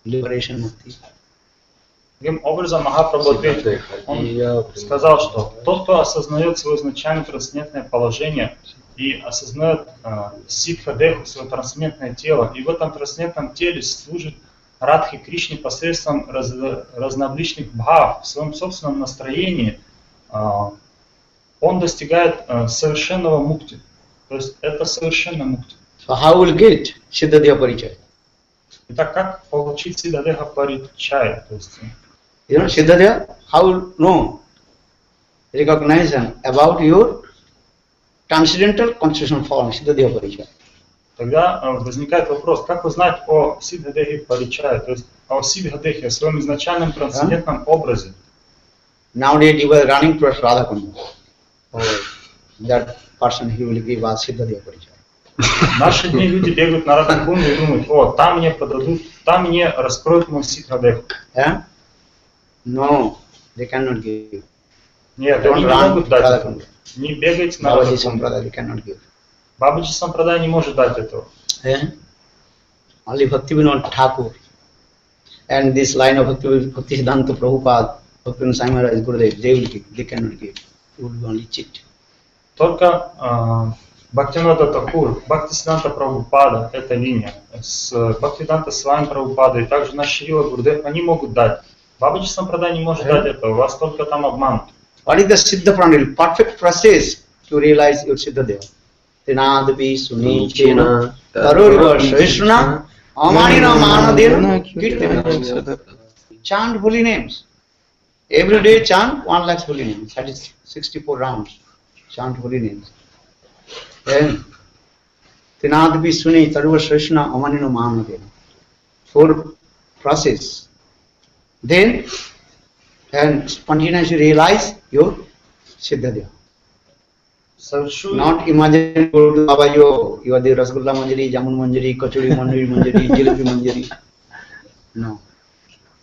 liberation mukti. Таким образом, Махапрабху ответил, он сказал, что тот, кто осознает свое изначальное трансцендентное положение и осознает ситха-деху, свое трансцендентное тело, и в этом трансцендентном теле служит Радхе Кришне посредством разнообразных бхав в своем собственном настроении, он достигает совершенного мукти. То есть это совершенно мукти. So how will get Siddhadeva Parichay? Итак, как получить Сиддадеха Паричая? То есть, you know, Siddhadeva, how will know recognition about your transcendental constitutional form, Siddha-deha Parichaya. Тогда возникает вопрос, как узнать о Сиддха-дехе Паричае, то есть о Сиддха-дехе, о своем изначальном трансцендентном образе. Nowadays you are running towards Radha Kunda. That person he will give us Siddha-deha Parichaya. В наши дни люди бегают на Радха-кунду и думают, о, там мне подадут, там мне раскроют мой Сиддха-деху. Yeah? No, they cannot give. Нет, Don't они не run могут to дать Radha это. Kunda. Не бегайте на Babaji Радха-кунду. Sampradaya, they cannot give. Бабаджи Сампрадай не может дать этого. Yeah? Only Bhaktivinoda Thakur and this line of Bhaktisiddhanta Prabhupada, Bhaktivinoda Swami Maharaj, Gurudev, they will give, they cannot give. You will only cheat. Только Бхактивинода Такур, Бхактисиддханта Прабхупада, эта линия, с Бхактивиданта Свами Прабхупада и также наш Шрила Гурудев, они могут дать. Бабаджи Сампрадай не может дать этого, вас только там обманут. What is the Siddha Pranali? Perfect process to realize your Siddha-deha. Tinadapi Sunichena Taruriva Shrishna Amanina Manadena Kirtana. Chant holy names. Every day chant 1 lakh holy names. That is 64 rounds. Chant holy names. Then Tinadapi Suni Taruriva Shrishna Amanina Manadena. 4 process. Then and spontaneously realize your Siddha-deha. Not imagine go to Baba, you are the Rasgulla Manjari, Jamun Manjari, Kachuri Manjari, Jalebi Manjari. No.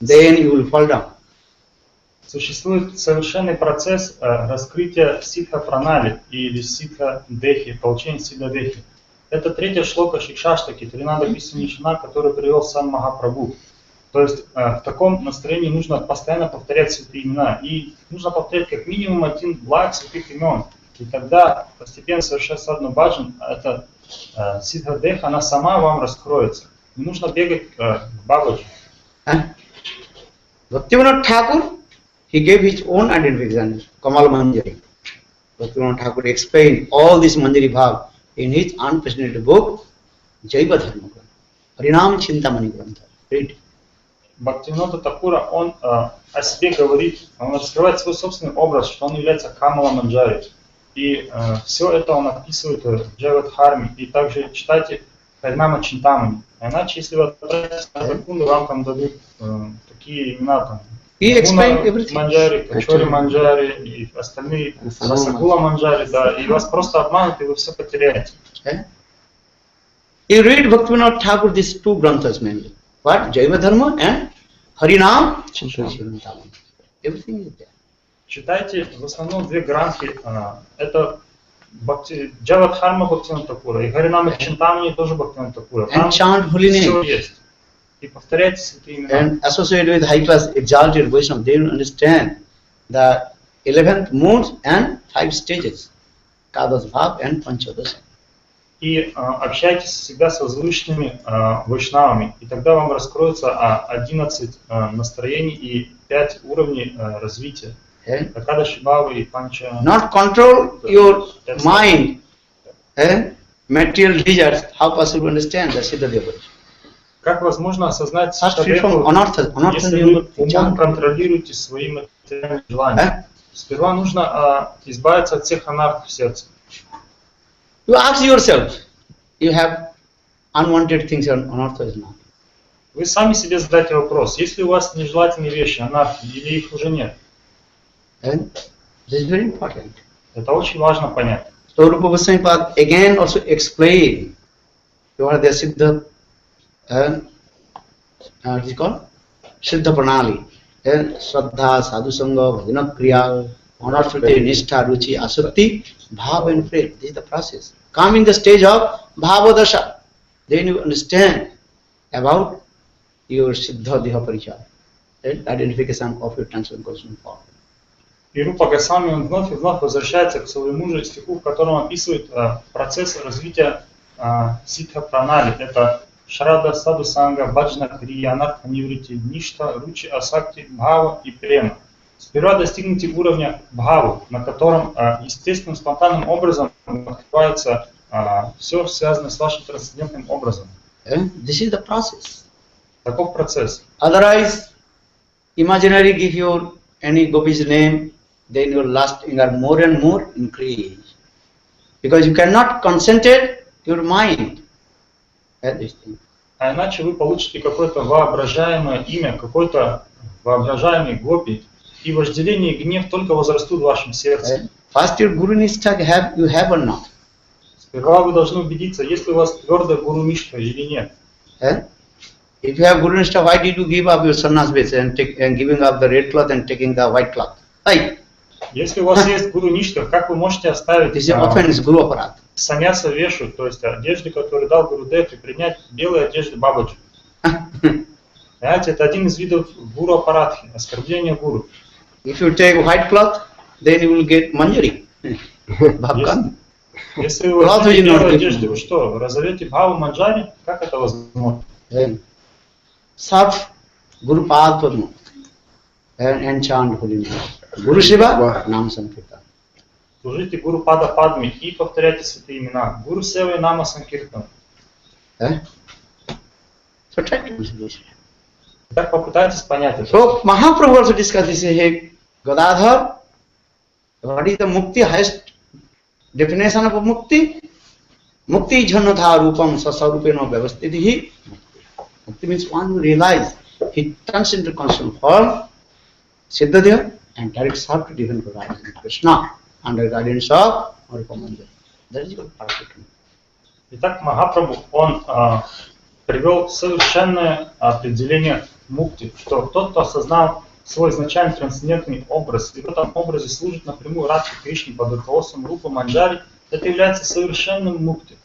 Then you will fall down. Существует совершенный процесс раскрытия ситха-пранали или ситха-дехи, получения ситха-дехи. Это третья шлока Шикшаштаки, Тринада Писанишина, который привел сам Махапрабху. То есть в таком настроении нужно постоянно повторять святые имена. И нужно повторять как минимум 1 благ святых имен. И тогда постепенно совершая садхану баджан, эта ситха-деха, она сама вам раскроется. Не нужно бегать к Бабаджи. Bhaktivinoda Thakur, he gave his own identification, Kamal Manjari. Bhaktivinoda Thakur explained all this Manjari Bhav in his unprecedented book, Jaiva Dharma, Harinam Chintamani Grantha. Read. Бхактивинода Такура, он о себе говорит, он раскрывает свой собственный образ, что он является Камала Манджари. И все это он описывает в Джайва-дхарме. И также читайте Харинама Чинтамани. Иначе, если вы отправитесь на Радха-кунду, вам там дадут такие имена, там, Манджари, Качори Манджари и остальные, Расагула Манджари, да, и вас просто обманут, и вы все потеряете. You read Bhaktivinoda Thakur these 2 granthas mainly. What? Jaiva Dharma and Harinam Chintamani. Everything is there. Читайте в основном 2 гранхи. Это Джайва-дхарма Бхактивинода Такура и Харинама Чинтамани тоже Бхактивинода Такура. Там все есть. И повторяйте святые имена. And associated with high class exalted Vaishnava, they will understand the 11th modes and 5 stages, Kadas Bhav and Panchadasa. И общайтесь всегда с возвышенными вайшнавами, и тогда вам раскроется 11 настроений и 5 уровней развития. Акадаши Бхава и Панча. Not control your mind, material desires. How possible to understand the Siddha-deha? Как возможно осознать Siddha-deha, если вы умом контролируете свои материальные желания? Сперва нужно избавиться от всех анарх в сердце. You ask yourself, you have unwanted things on earth or not? Вы сами себе задайте вопрос, есть ли у вас нежелательные вещи, анархи, или их уже нет? And this is very important. Это очень важно понять. So Rupa Goswami Pad again also explain what the Siddha, what is it called? Siddha Pranali. Shradha, Sadhu Sangha, Bhajana Kriya, Anarthati, Nishtha, Ruchi, Asakti, Bhav and faith. This is the process. Come in the stage of Bhavadasha. Then you understand about your Siddha-deha Parichaya. Identification of your transcendental form. И Рупа Госвами, он вновь и вновь возвращается к своему же стиху, в котором описывает процесс развития ситха пранали. Это Шрадха, Саду Санга, Бхаджана, Крия, Анарха, Ниврити, Ништа, Ручи, Асакти, Бхава и Према. Сперва достигните уровня Бхаву, на котором естественным, спонтанным образом открывается все, связанное с вашим трансцендентным образом. This is the process. Таков процесс. Otherwise, imaginary give you any gopis name, then your lust anger more and more increase. Because you cannot concentrate your mind at this thing. А иначе вы получите какое-то воображаемое имя, какой-то воображаемый гопи, и вожделение и гнев только возрастут в вашем сердце. First your Guru Nishtha you have or not. Сперва вы должны убедиться, есть ли у вас твердая Гуру Ништха или нет. If you have Guru Nishtha, why did you give up your sannyas base and giving up the red cloth and taking the white cloth? Right? Если у вас есть Гуру Ништха, как вы можете оставить This is offense, Guru Aparat. саньяса вешу, то есть одежды, которые дал Гурудев, и принять белые одежды Бабаджи? Понимаете, это один из видов Гуру Апаратхи, оскорбления Гуру. If you take white cloth, then you will get manjari. Если вы возьмете белые одежды, вы что, вы разовьете Бхаву Манджари? Как это возможно? Serve Guru Padma and chant holy name. Guru Shiva, Nam Sankirtan. Служите Гуру Пада Падми и повторяйте святые имена. Гуру Сева и Нама Санкиртан. So try to listen this. Так попытайтесь понять это. So Mahaprabhu also discussed this. Hey, Gadadhar, what is the mukti? Highest definition of mukti? Mukti jhanatha rupam sasarupena vyavastitihi. Mukti means one who realizes he turns into constant form, Siddhadev, and directs herself to divine Lord Krishna under guidance of Rupamanjari. That is called perfect. Итак, Махапрабху, он привел совершенное определение мукти, что тот, кто осознал свой изначальный трансцендентный образ, и в этом образе служит напрямую Радхи Кришне под руководством Рупа Манджари, это является совершенным мукти.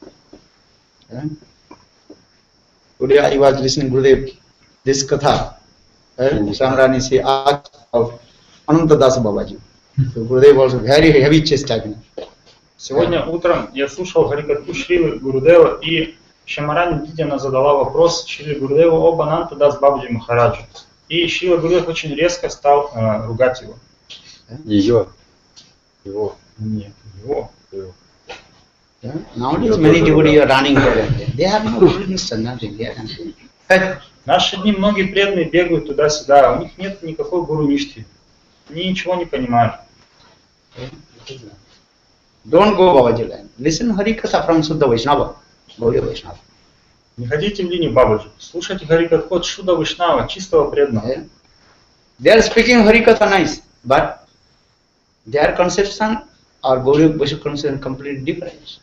Today I was listening to this katha. Samrani se asked of Anantadas Babaji. So Gurudev was very heavy chastisement. Сегодня утром я слушал Харикатху Шрилы Гурудева, и Шамарани Дидина задала вопрос Шриле Гурудеву об Анантадас Бабаджи Махараджу. И Шрила Гурудев очень резко стал ругать его. Ее. Его. Нет, его. Nowadays many devotees are running here and there. They have no goodness and nothing. В наши дни многие преданные бегают туда-сюда, у них нет никакой гуру ништхи. Они ничего не понимают. Don't go Babaji line. Listen Harikatha from Suddha Vaishnava. Gaudiya Vaishnava. Не ходите в линию Бабаджи. Слушайте Харикатху от Шуда Вайшнава, чистого преданного. They are speaking Harikatha nice, but their conception or Gaudiya Vaishnava conception completely different.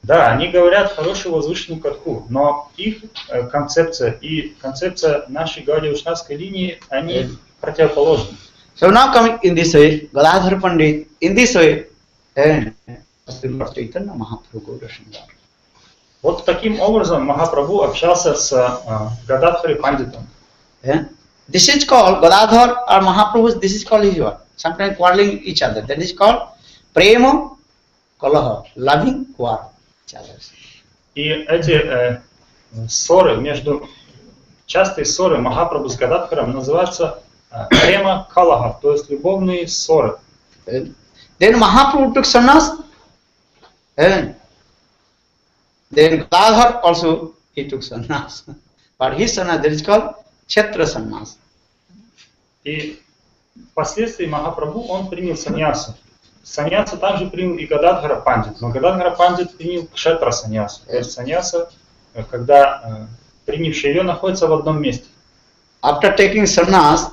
Да, они говорят хорошую возвышенную катху, но их концепция и концепция нашей Гаудия Вайшнавской линии, они противоположны. So now coming in this way, Gadadhar Pandit, in this way, Lord Chaitanya Mahaprabhu Gaurasundar. Вот таким образом Махапрабху общался с Гададхари Пандитом. This is called Gadadhar or Mahaprabhu. This is called his word. Sometimes quarreling each other. That is called prema kalaha, loving quarrel each other. И эти ссоры между частые ссоры Махапрабху с Гададхаром называются према калаха, то есть любовные ссоры. Then Mahaprabhu took sannyas. Then Gadadhar also he took sannyas. But his sannyas, that is called Kshetra sannyas. И впоследствии Махапрабху он принял саньясу. Саньясу также принял и Гададхара Пандит, но Гададхара Пандит принял Кшетра саньясу. То есть саньяса, когда принявший ее находится в одном месте. After taking sannyas,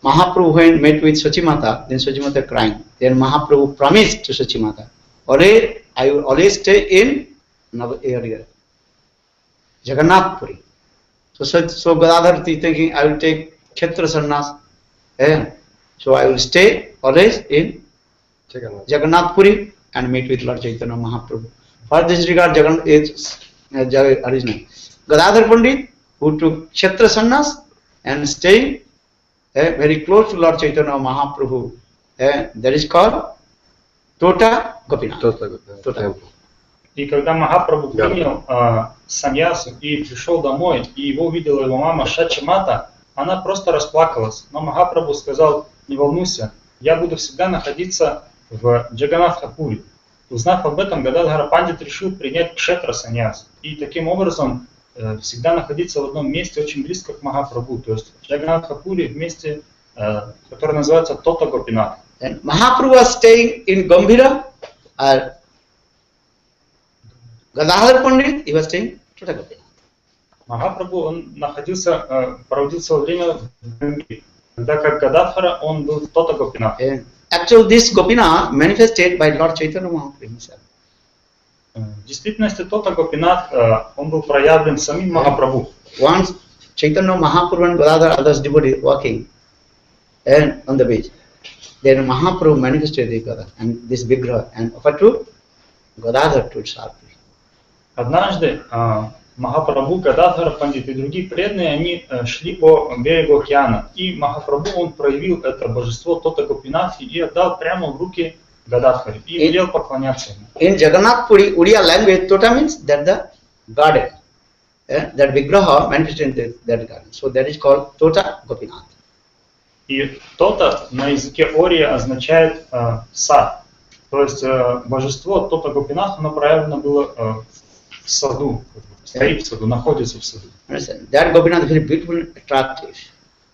Mahaprabhu when met with Sachimata, then Sachimata crying. Then Mahaprabhu promised to Sachimata, I will always stay in Jagannath Puri. So Gadadhar is thinking, I will take Kshetra sannyas. So I will stay always in Jagannath Puri and meet with Lord Chaitanya Mahaprabhu. For this regard, Gadadhar Pandit, who took Kshetra sannyas and staying very close to Lord Chaitanya Mahaprabhu, that is called Tota Gopinath. И когда Махапрабху принял саньясу и пришел домой, и его увидела его мама Шачимата, она просто расплакалась. Но Махапрабху сказал: не волнуйся, я буду всегда находиться в Джаганнатха-пури. Узнав об этом, Гададхара Пандит решил принять Кшетра саньяс. И таким образом всегда находиться в одном месте очень близко к Махапрабху. То есть Джаганнатха-пури в месте, которое называется Тота Гопинат. Mahaprabhu was staying in Gambhira, Gadadhar Pandit, he was saying Tota Gopinath. Махапрабху, он проводил свое время в Ганге, тогда как Гададхара, он был Tota Gopinath. Actually, this Gopinath manifested by Lord Chaitanya Mahaprabhu himself. В действительности Tota Gopinath, он был проявлен самим Махапрабху. Once Chaitanya Mahaprabhu and Gadadhar others devotees walking and on the beach, then Mahaprabhu manifested the Gadadhar and this Vigraha and offered to Gadadhar to serve. Однажды Махапрабху, Гададхара Пандит и другие преданные, они шли по берегу океана. И Махапрабху, он проявил это божество Tota Gopinath и отдал прямо в руки Гададхаре и велел поклоняться ему. In Jagannath Puri, Uriya language, Tota means that the garden, that Vigraha manifested in that garden. So that is called Tota Gopinath. И Tota на языке Ория означает сад. То есть божество Tota Gopinath, оно проявлено было в саду. Стоит в саду, находится в саду. That Gopinath is very beautiful, attractive.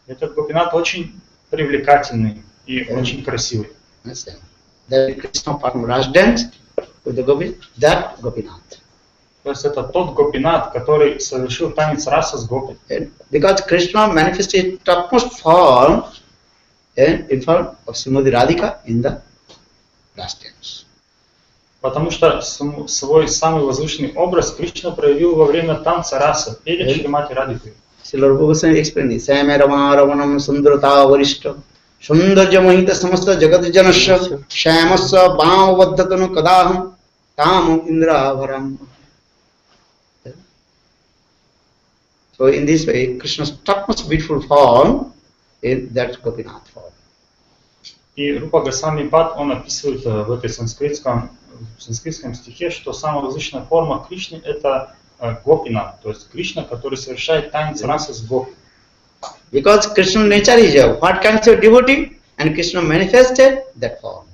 Этот Гопинат очень привлекательный и очень красивый. That Krishna performed rasa dance with the Gopis, that Gopinath. То есть это тот Гопинат, который совершил танец раса с Гопи. Because Krishna manifested topmost form in form of Srimati Radhika in the rasa dance. Потому что свой самый возвышенный образ Кришна проявил во время танца раса перед Шримати Радхикой. Srila Goswami explained this. Same Rama Ravanam Sundarata Varishta Sundarja Mahita Samasta Jagadjanasya Shamasya Bhamavadhatanu Kadaham Tamu Indra Varam. So in this way, Krishna's topmost beautiful form is that Gopinath form. И Рупа Госвами Пад, он описывает в этой санскритском стихе, что самая возвышенная форма Кришны — это Гопина, то есть Кришна, который совершает танец расы с Гопи. Because Krishna's nature is what kinds of devotee, and Krishna manifested that form.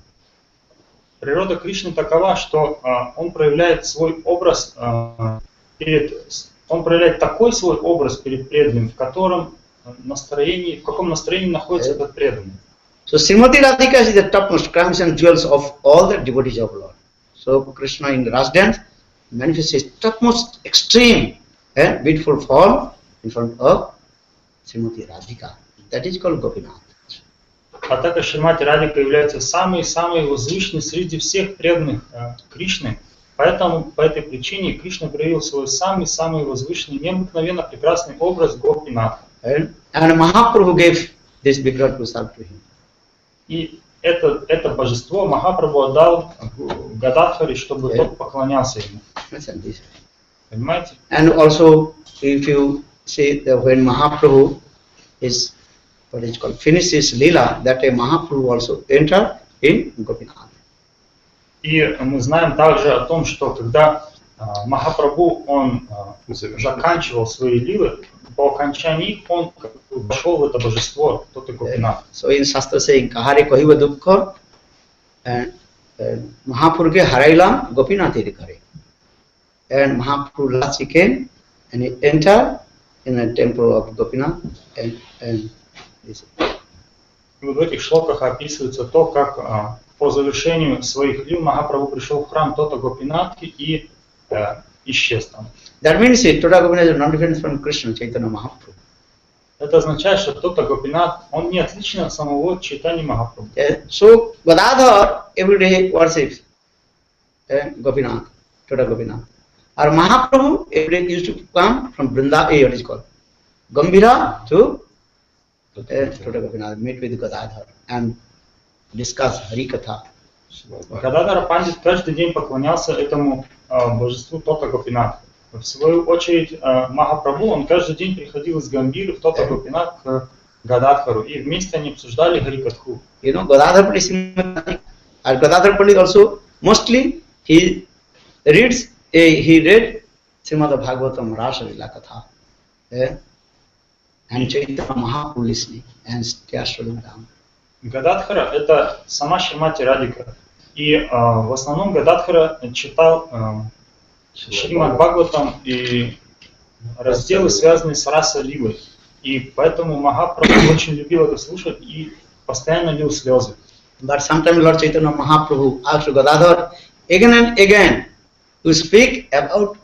Природа Кришны такова, что он проявляет свой образ он проявляет такой свой образ перед преданным, в каком настроении находится этот преданный. So Srimati Radhika is the topmost crowns and jewels of all the devotees of Lord. So Krishna in the rasa dance manifests his topmost extreme and beautiful form in front of Srimati Radhika. That is called Gopinath. А так как Шримати Радхика является самой возвышенной среди всех преданных Кришны, поэтому по этой причине Кришна проявил свой самый возвышенный, необыкновенно прекрасный образ Гопинатха. And Mahaprabhu gave this Vigraha to serve to him. И это божество Махапрабху отдал Гададхаре, чтобы тот поклонялся ему. Понимаете? And also, if you see that when Mahaprabhu is what is called finishes Lila, that a Mahaprabhu also enter in Gopinath. И мы знаем также о том, что когда Махапрабху он заканчивал свои лилы, по окончании он вошел в это божество, тот и Гопинат. So in Shastra saying, Kahare kahiva dukkha, and Mahaprabhu ke harailam Gopinath kare. And Mahaprabhu last he came and he entered in the temple of Gopinath and this. И вот в этих шлоках описывается то, как по завершению своих лил Махапрабху пришел в храм Tota Gopinath и исчез там. That means Tota Gopinath is not different from Krishna Chaitanya Mahaprabhu. Это означает, что Tota Gopinath, он не отличен от самого Чайтаньи Махапрабху. So Gadadhar every day worships Gopinath, Tota Gopinath. Our Mahaprabhu every day used to come from Vrindavan, what is called Gambhira to Tota Gopinath, meet with Gadadhar and discuss Hari Katha. Гададхара Пандит каждый день поклонялся этому божеству Tota Gopinath. В свою очередь Махапрабху, он каждый день приходил из Гамбиры в Tota Gopinath к Гададхару, и вместе они обсуждали Харикатху. You know, Gadadhar Pandit, and Gadadhar Pandit also mostly he read Srimad Bhagavatam Rasa-lila Katha, and Chaitanya Mahaprabhu listening and studying down. Гададхара — это сама Шримати Радхика. И в основном Гададхара читал Шримад Бхагаватам и разделы, связанные с Раса-лилой. И поэтому Махапрабху очень любил это слушать и постоянно лил слезы. But sometimes Lord Chaitanya Mahaprabhu asked Gadadhar again and again to speak about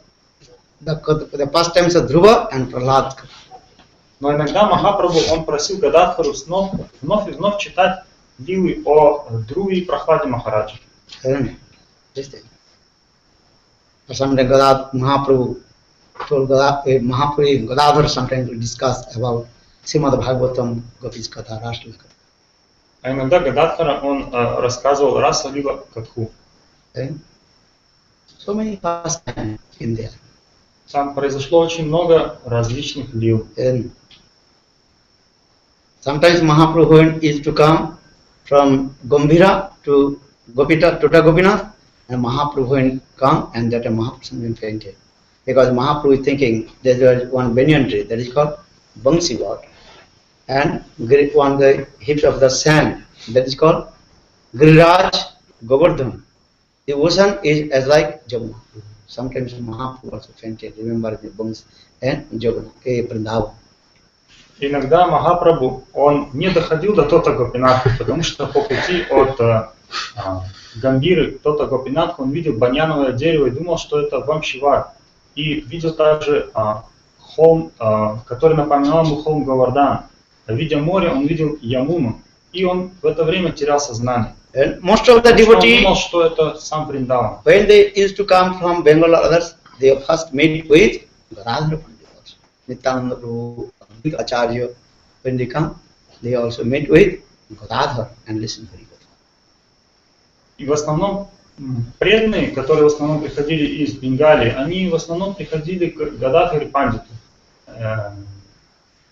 the pastimes of Dhruva and Prahlad. Но иногда Махапрабху, он просил Гададхару вновь и вновь читать лилы о Друве и Прохладе Махараджи. Sometimes Mahaprabhu told Gadadhar sometimes to discuss about Srimad-Bhagavatam, Gopis Katha, Rasa-lila Katha. А иногда Гададхара, он рассказывал Раса-лила Катху. So many pastimes in there. Там произошло очень много различных лил. And sometimes Mahaprabhu is to come from Gambhira to Gopinath, and Mahaprabhu come, and that Mahaprabhu fainted. Because Mahaprabhu is thinking there is one banyan tree that is called Bangsi Wat, and on the hips of the sand that is called Giriraj Govardhan. The ocean is as like Jamuna. Sometimes Mahaprabhu also fainted. Remember the Bangsi and Jamuna, Vrindavan. Иногда Махапрабху, он не доходил до Тота Гопинатха, потому что по пути от Гамбиры к Тота Гопинатху он видел баньяновое дерево и думал, что это Вамшивар. И видел также холм, который напоминал ему холм Говардан. Видя море, он видел Ямуну. И он в это время терял сознание. And most of the devotees, он думал, что это сам Вриндаван. when they used to come from Bengal or others, they first meet with Radha Pandit also. Nityananda Prabhu, Acharya, when they come, they also meet with Radha and listen very good. И в основном преданные, которые в основном приходили из Бенгалии, они в основном приходили к Гададхаре Пандиту.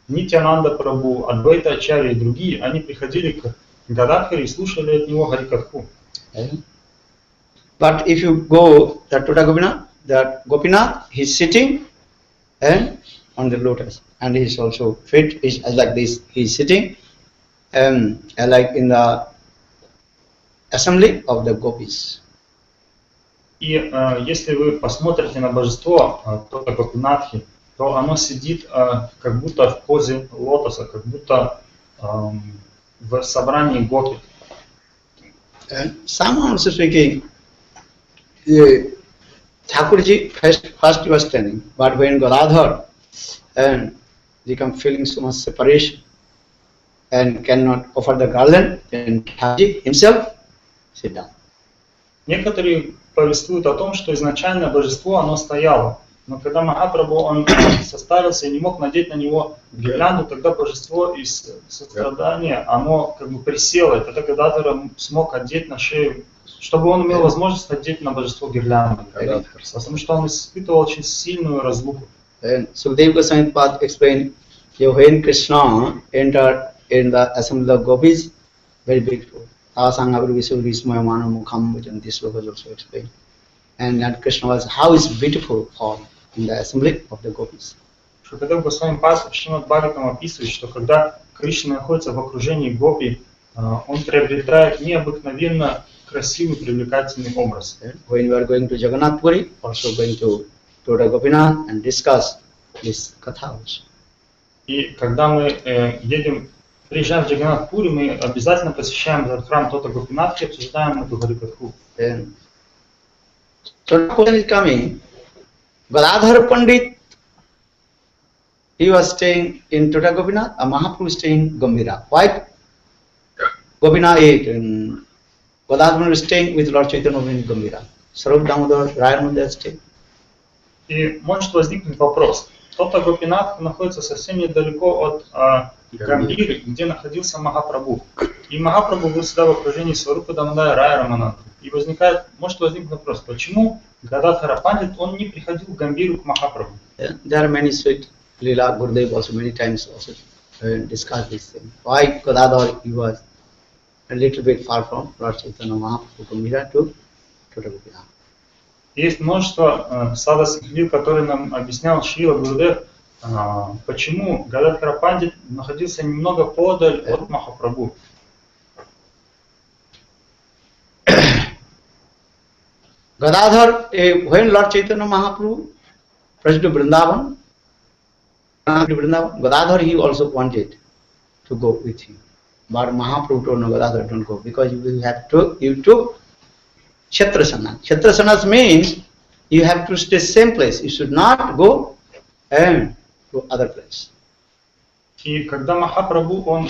Нитьянанда Прабху, Адвайта Ачарья и другие, они приходили к Гададхаре и слушали от него Харикатху. But if you go to Gopinath, that Gopinath, he's sitting and on the lotus, and he's also fit, is like this, he's sitting like in the assembly of the gopis. И если вы посмотрите на божество Тота Гопинатхи, то оно сидит как будто в позе лотоса, как будто в собрании гопи. Someone also speaking, Thakurji first was standing, but when Gadadhar and become feeling so much separation and cannot offer the garland, then Thakurji himself sit down. Некоторые повествуют о том, что изначально божество оно стояло, но когда Махапрабху он состарился и не мог надеть на него гирлянду, тогда божество из сострадания оно как бы присело, и тогда Гададхар смог одеть на шею, чтобы он имел возможность одеть на божество гирлянду, потому что он испытывал очень сильную разлуку. Sukadeva Goswami Pad explained, when Krishna entered in the assembly of gopis, very beautiful. This sloka is also explained. And that Krishna was, how is beautiful form in the assembly of the gopis. Шукадев Госвами Пад в Шримад Бхагаватам описывает, что когда Кришна находится в окружении гопи, он приобретает необыкновенно красивый, привлекательный образ. When we are going to Jagannath Puri, also going to the Gopinath and discuss this katha also. И когда мы приезжаем в Джаганнат-пури, мы обязательно посещаем этот храм Тота Гопинатхи и обсуждаем эту Харикатху. So the question is coming, Gadadhar Pandit, he was staying in Tota Gopinath, and Mahaprabhu staying in Gambhira. Why? Gopinath, Gadadhar was staying with Lord Chaitanya in Gambhira. Swarup Damodar, Rayananda staying. И может возникнуть вопрос. Тота Гопинатх находится совсем недалеко от Гамбиры, где находился Махапрабху. И Махапрабху был всегда в окружении Сварупа Дамодара, Рая Рамананда. И может возникнуть вопрос, почему Гададхара Пандит, он не приходил в Гамбиру к Махапрабху? There are many sweet Lila Gurudev also many times also discussed this thing. Why Gadadhar he was a little bit far from Lord Chaitanya Mahaprabhu Gambhira to Tota Gopinath. Есть множество садасных лил, которые нам объяснял Шрила Гурудев, почему Гададхара Пандит находился немного подаль от Махапрабху. Gadadhar, when Lord Chaitanya Mahaprabhu preached to Vrindavan, Gadadhar he also wanted to go with him. But Mahaprabhu told no, Gadadhar don't go, because you took Kshatrasanas. Kshatrasanas means you have to stay same place. You should not go and to other place. И когда Махапрабху, он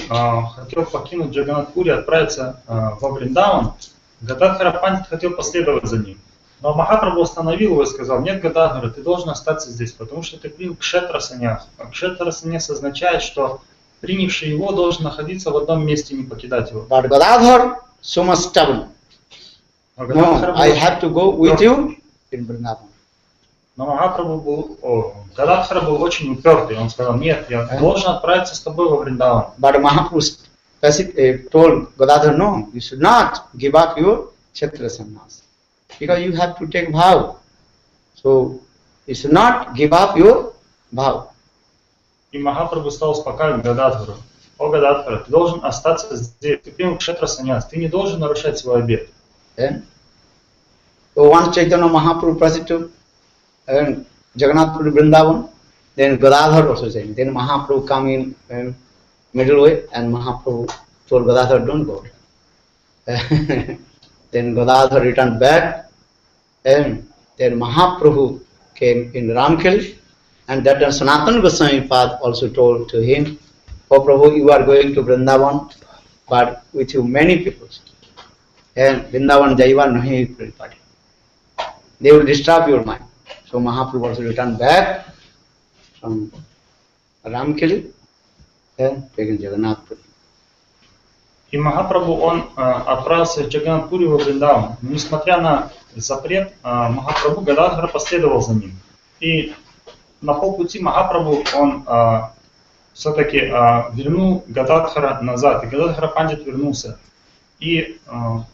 хотел покинуть Джаганнат-пури, отправиться во Вриндаван, Гададхара Пандит хотел последовать за ним. Но Махапрабху остановил его и сказал: нет, Гададхара, ты должен остаться здесь, потому что ты принял кшетра-саньяс. А кшетра-саньяс означает, что принявший его должен находиться в одном месте, не покидать его. But Gadadhar so much stubborn. No, I have to go with you in Vrindavan. Но Махапрабху был, Гададхара был очень упертый. Он сказал: нет, я должен отправиться с тобой во Вриндаван. But Mahaprabhu told Gadadhar, no, you should not give up your kshetra sannyas. Because you have to take vow. So you should not give up your vow. И Махапрабху стал успокаивать Гададхару: о Гададхара, ты должен остаться здесь, ты принял кшетра саньяс, ты не должен нарушать свой обет. So once Chaitanya Mahaprabhu proceeded to Jagannath-puri Vrindavan, then Gadadhar also said. Then Mahaprabhu come in middle way, and Mahaprabhu told Gadadhar, don't go. Then Gadadhar returned back, and then Mahaprabhu came in Ramkeli, and that time Sanatana Goswami Pad also told to him, oh Prabhu, you are going to Vrindavan, but with you many people. And Vrindavan Jaiva Nahi Paripati. They will disturb your mind. So Mahaprabhu also returned back from Ramkeli and taken Jagannath-puri. И Махапрабху, он отправился в Джаганнат-пури во Вриндаван. Несмотря на запрет, Махапрабху Гададхара последовал за ним. И на полпути Махапрабху, он все-таки вернул Гададхара назад, и Гададхара Пандит вернулся. И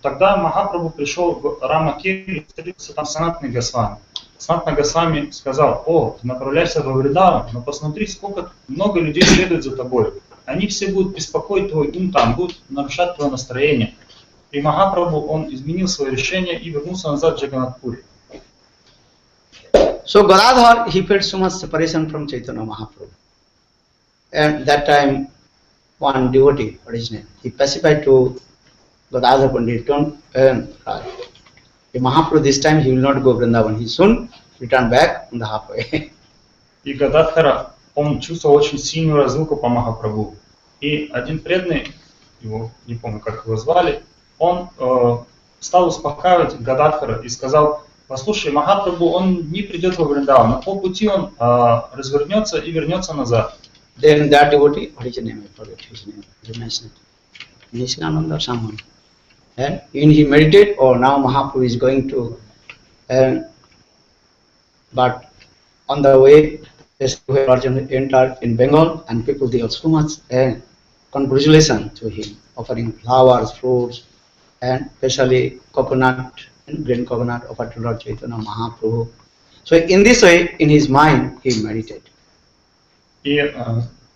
тогда Махапрабху пришел в Рама-келью и встретился там с Санатаной Госвами. Санатана Госвами сказал: о, ты направляешься во Вриндаван, но посмотри, сколько много людей следует за тобой. Они все будут беспокоить твой ум, там будут нарушать твое настроение. И Махапрабху, он изменил свое решение и вернулся назад в Джаганнат-пури. So Gadadhar, he felt so much separation from Chaitanya Mahaprabhu. And that time, one devotee, what is his name, he pacified to Gadadhar Pandit, don't Mahaprabhu this time he will not go Vrindavan, he soon return back on the halfway. И Гададхара, он чувствовал очень сильную разлуку по Махапрабху. И один преданный, его, не помню как его звали, он стал успокаивать Гададхара и сказал: послушай, Махапрабху, он не придет во Вриндаван, на полпути он развернется и вернется назад. Then that devotee, what is his name? I forget his name. You mentioned it. Nishkananda or someone. And when he meditated, oh, now Mahaprabhu is going to. But on the way, Arjuna entered in Bengal, and people they also much congratulation to him, offering flowers, fruits, and especially coconut and green coconut offered to Lord Chaitanya Mahaprabhu. So in this way, in his mind, he meditated. И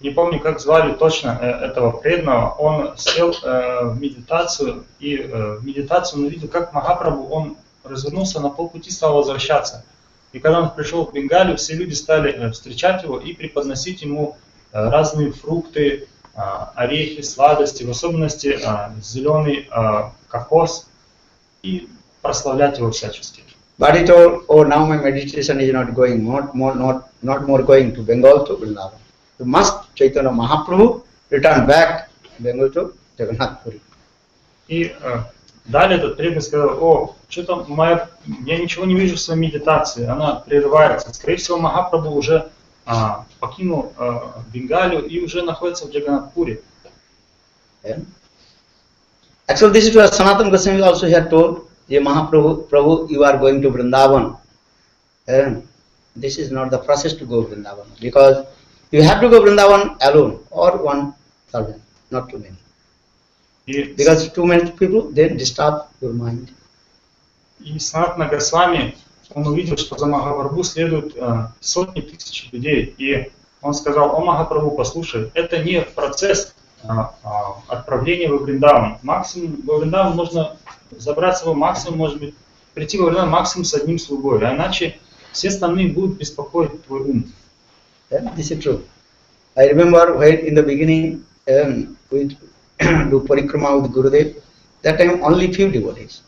не помню, как звали точно этого преданного, он сел в медитацию, и в медитацию он увидел, как Махапрабху, он развернулся, на полпути стал возвращаться. И когда он пришел в Бенгалию, все люди стали встречать его и преподносить ему разные фрукты, орехи, сладости, в особенности зеленый кокос, и прославлять его всячески. But he told, oh, now my meditation is not going, not more going to Bengal to Vrindavan. You must, Chaitanya Mahaprabhu, return back to Bengal to Jagannath-puri. И далее этот преданный сказал: о, что-то я ничего не вижу в своей медитации, она прерывается. Скорее всего, Махапрабху уже покинул Бенгалию и уже находится в Джаганнат-пури. Actually, this is what Sanatana Goswami also had told. Mahaprabhu, you are going to Vrindavan. And this is not the process to go Vrindavan, because you have to go Vrindavan alone or one servant, not too many. Because too many people, then disturb your mind. И Санатана Госвами, он увидел, что за Махапрабху следуют сотни тысяч людей. И он сказал: о Махапрабху, послушай, это не процесс отправления во Вриндаван. Максимум во Вриндаван можно забраться, его максимум, может быть, прийти во Вриндаван максимум с одним слугой, а иначе все остальные будут беспокоить твой ум. Yeah, this is true. I remember when in the beginning we do parikrama with Gurudev, that time only few devotees.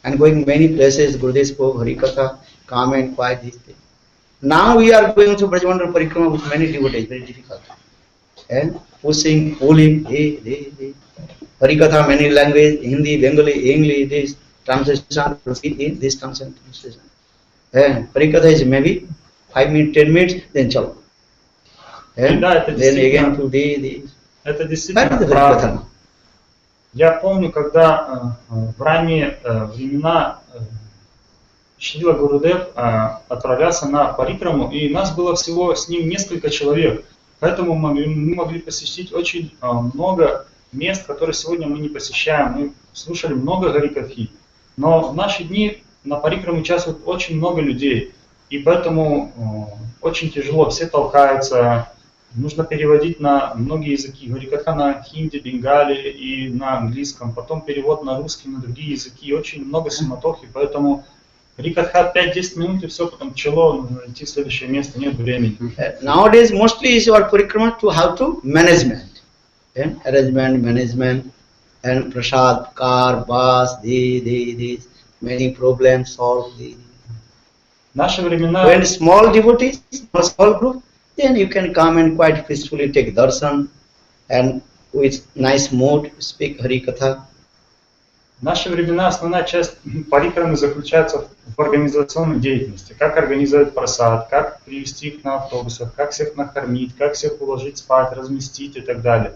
And going many places, Gurudev spoke Harikatha, calm and quiet these things. Now we are going to Brajmandal Parikrama with many devotees, very difficult. And pushing, pulling, Harikatha, many language, Hindi, Bengali, English, this translation, this translation. And Harikatha is maybe 5 minutes, 10 minutes, then chalo. And then again to this. Это действительно правда. Я помню, когда в ранние времена Шрила Гурудев отправлялся на парикраму, и нас было всего с ним несколько человек. Поэтому мы могли посетить очень много мест, которые сегодня мы не посещаем. Мы слушали много Гарикатхи. Но в наши дни на парикраму участвует очень много людей. И поэтому очень тяжело, все толкаются. Нужно переводить на многие языки. Гарикатха на хинди, бенгали и на английском. Потом перевод на русский, на другие языки. Очень много суматохи, поэтому Гарикатха 5-10 минут и все, потом чело, нужно идти в следующее место, нет времени. Nowadays mostly is our parikrama to how to management. Arrangement, management, and prasad, car, bus, these, many problems solved. Наши времена... When small devotees, small group, then you can come and quite peacefully take darshan and with nice mood speak Harikatha. В наши времена основная часть парикрамы заключается в организационной деятельности. Как организовать просад, как привезти их на автобусах, как всех накормить, как всех уложить спать, разместить и так далее.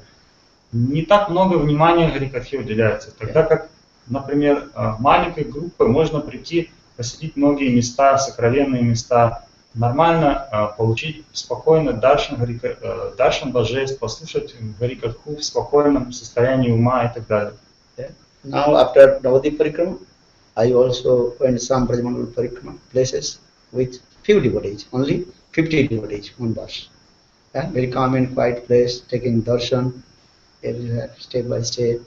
Не так много внимания Гарикатхе уделяется. Тогда как, например, маленькой группой можно прийти, посетить многие места, сокровенные места, нормально получить спокойно даршан божеств, послушать Гарикатху в спокойном состоянии ума и так далее. Now after Navadip Parikrama, I also went some Brajmandal Parikrama places with few devotees, only 50 devotees, one bus. Very calm and quiet place, taking darshan, everywhere, step by step,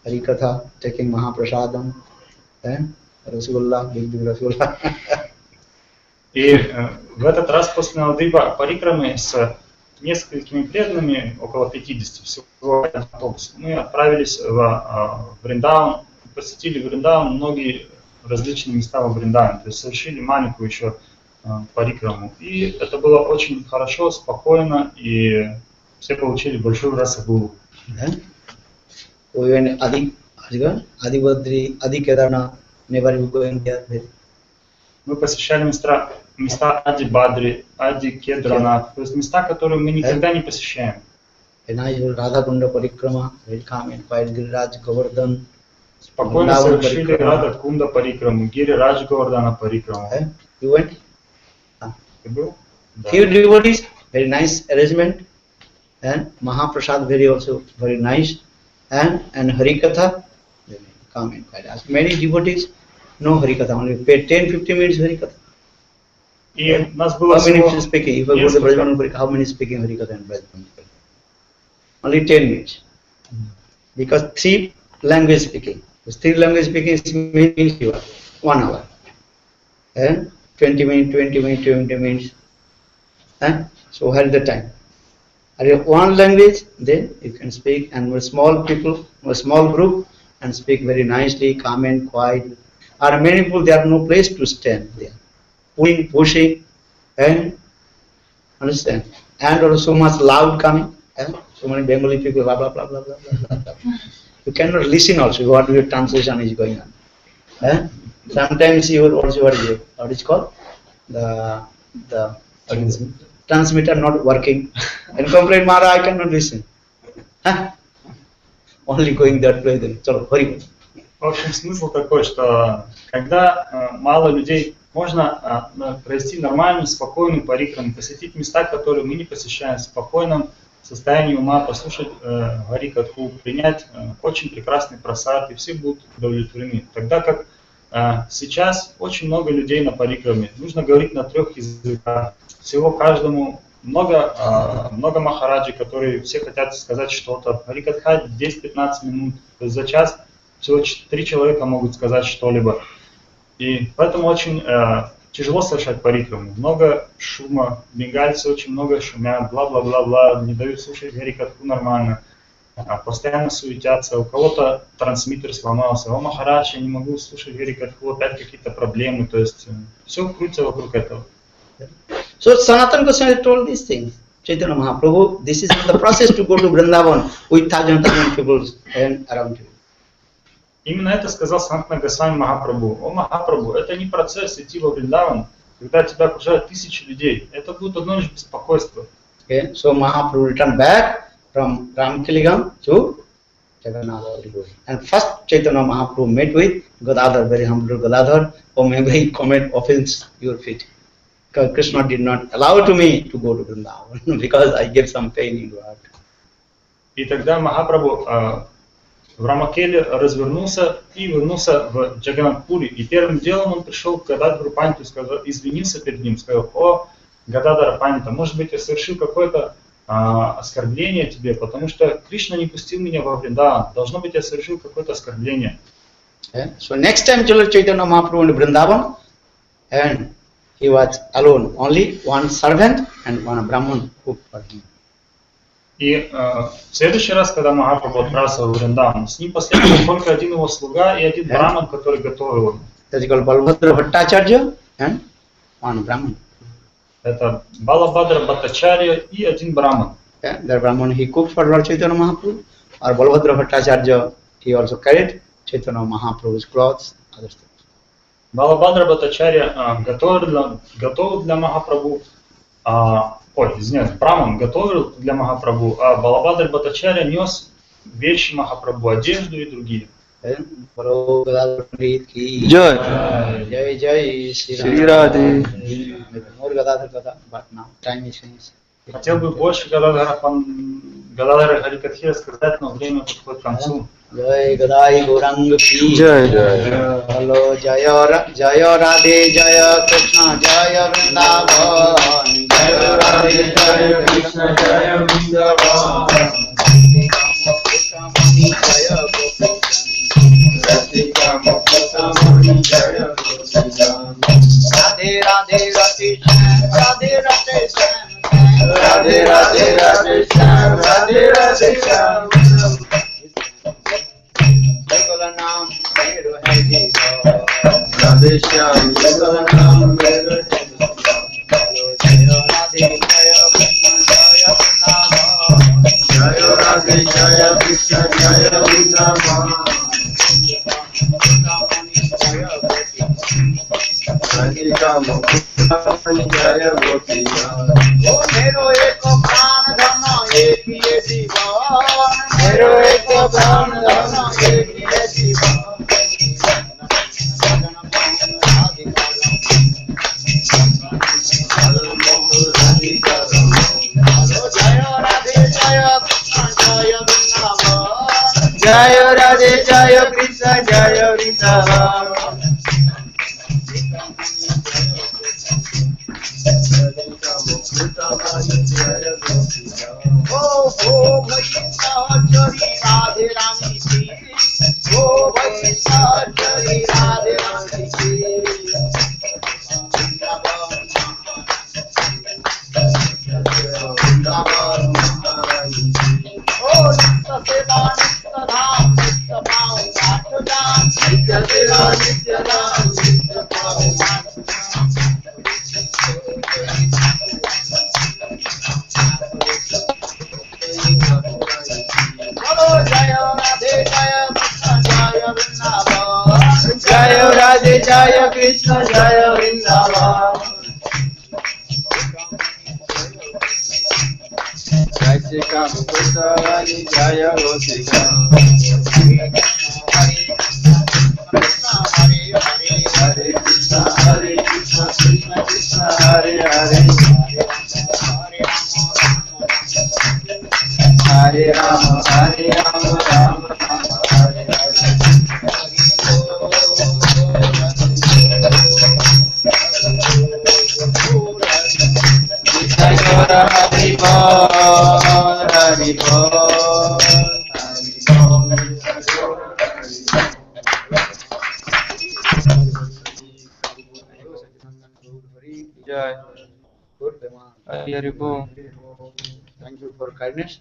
Harikatha, taking Mahaprasadam, Rasgulla, big Rasgulla. И в этот раз после Навадипа Парикрамы с несколькими преданными, около 50 всего автобусов, мы отправились в Вриндаун, посетили Вриндаун, многие различные места во Вриндауне, то есть совершили маленькую еще парикраму. И это было очень хорошо, спокойно, и все получили большую расагуру. Мы посещали места Ади Бадри, Ади Кедранат, то есть места, которые мы никогда не посещаем. Спокойно совершили Рада Кунда Парикраму, Гири Радж Говардана Парикраму. Ты был? Few devotees, very nice arrangement, and Mahaprasad very nice, and Harikatha, come and quiet. As many devotees, no Harikatha, only pay 10-15 minutes Harikatha. И нас было how many speaking? If I go to Brajmandal, how many speaking Harikatha and Brajmandal? Only 10 minutes. Because 3 language speaking. This 3 language speaking means 1 hour. And 20 minutes, 20 minutes, 20 minutes. And so where is the time? Are you one language, then you can speak, and with small people, a small group, and speak very nicely, calm and quiet. Are many people, there are no place to stand there. Pulling, pushing, and understand. And also so much loud coming. So many Bengali people, blah blah blah blah blah blah blah. You cannot listen also what your translation is going on. Sometimes you will also what is called the transmitter not working and complain, Maharaja, I cannot listen. Only going that way then. Chalo, hurry. В общем, смысл такой, что когда мало людей, можно провести нормальную, спокойную парикраму, посетить места, которые мы не посещаем, в спокойном состоянии ума, послушать Гарикатху, принять очень прекрасный прасад, и все будут удовлетворены. Тогда как сейчас очень много людей на парикраме, нужно говорить на 3 языках, всего каждому, много махараджи, которые все хотят сказать что-то. Гарикатха 10-15 минут, то есть за час всего 3 человека могут сказать что-либо. И поэтому очень тяжело совершать парикраму. Много шума, бенгальцы очень много шумят, бла-бла-бла-бла, не дают слушать Гарикатху нормально. постоянно суетятся, у кого-то трансмиттер сломался, о, Махарадж, я не могу слушать Гуру-таттву, опять какие-то проблемы, то есть все крутится вокруг этого. So Sanatana Goswami told these things. Chaitanya Mahaprabhu, this is the process to go to Vrindavan with thousand people and around you. Именно это сказал Санатана Госвами Махапрабху. О, Махапрабху, это не процесс идти во Вриндаван, когда тебя окружают тысячи людей. Это будет одно лишь беспокойство. Okay, so Mahaprabhu returned back from Ramkiligam to Jagannath. And first Chaitanya Mahaprabhu met with Gadadhar, very humble Gadadhar, or maybe he comment offends your feet. Because Krishna did not allow to me to go to Vrindavan because I gave some pain in your heart. И тогда Махапрабху в Рамакеле развернулся и вернулся в Джаганнатпури. И первым делом он пришел к Гададхару Пандиту и сказал, извинился перед ним, сказал, о, Гададхара Пандита, может быть, я совершил какое-то оскорбление тебе, потому что Кришна не пустил меня во Вриндаван. Должно быть, я совершил какое-то оскорбление. Okay. So next time Lord Chaitanya Mahaprabhu went to Vrindavan and he was alone, only one servant and one Brahman cooked for him. И в следующий раз, когда Махапрабху отправился в Вриндаван, с ним последовал только один его слуга и один браман, который готовил его. That's called Balabhadra Bhattacharya and one Brahman. Это Балабхадра Бхаттачарья и один браман. Okay. The Brahman he cooked for Lord Chaitanya Mahaprabhu, or Balabhadra Bhattacharya he also carried Chaitanya Mahaprabhu's clothes, other stuff. Балабхадра Бхаттачарья готовил для Махапрабху, извиняюсь, браман готовил для Махапрабху, а Балабхадра Бхаттачарья нес вещи Махапрабху, одежду и другие. Jai Jai Jai Shri Radhe. More Gadadhar Katha, but now time is finished. Хотел бы больше Гададхара Харикатхи рассказать, но время подходит к концу. Jai Gadai Gauranga Ki Jai Jai. Hello Jaya Radhe Jaya Krishna Jaya Vrindavan Jaya Radhe Jaya Krishna Jaya Vrindavan Jaya Radhe Radhe Radhe Radhe Radhe Radhe Radhe Radhe Shyam Radhe Radhe Shyam Jagala Naam Mero Hai Jiva Radhe Shyam Jagala Naam Mero Hai Jiva Jaya Radhe Jaya Krishna Jaya Vrindavan Jaya Radhe Jaya Krishna Jaya Vrindavan मेरो एको प्राण धन एक ये जीवन मेरो एको प्राण धन एक ये जीवन जय राधे जय कृष्ण जय वृंदावन ओ वैष्णवचरी राधे रानी की ओ वैष्णवचरी राधे रानी की ओ नित्य सेवा नित्य धाम नित्य पावन घाट जान नित्य सेवा नित्य धाम नित्य पावन घाट जय राधे जय कृष्ण जय वृंदावन जय श्री राम कृष्ण जय गोपिका हरे कृष्ण कृष्ण कृष्ण हरे हरे हरे राम राम हरे हरे हरि बोल हरि बोल जय हरि बोल. Thank you for kindness.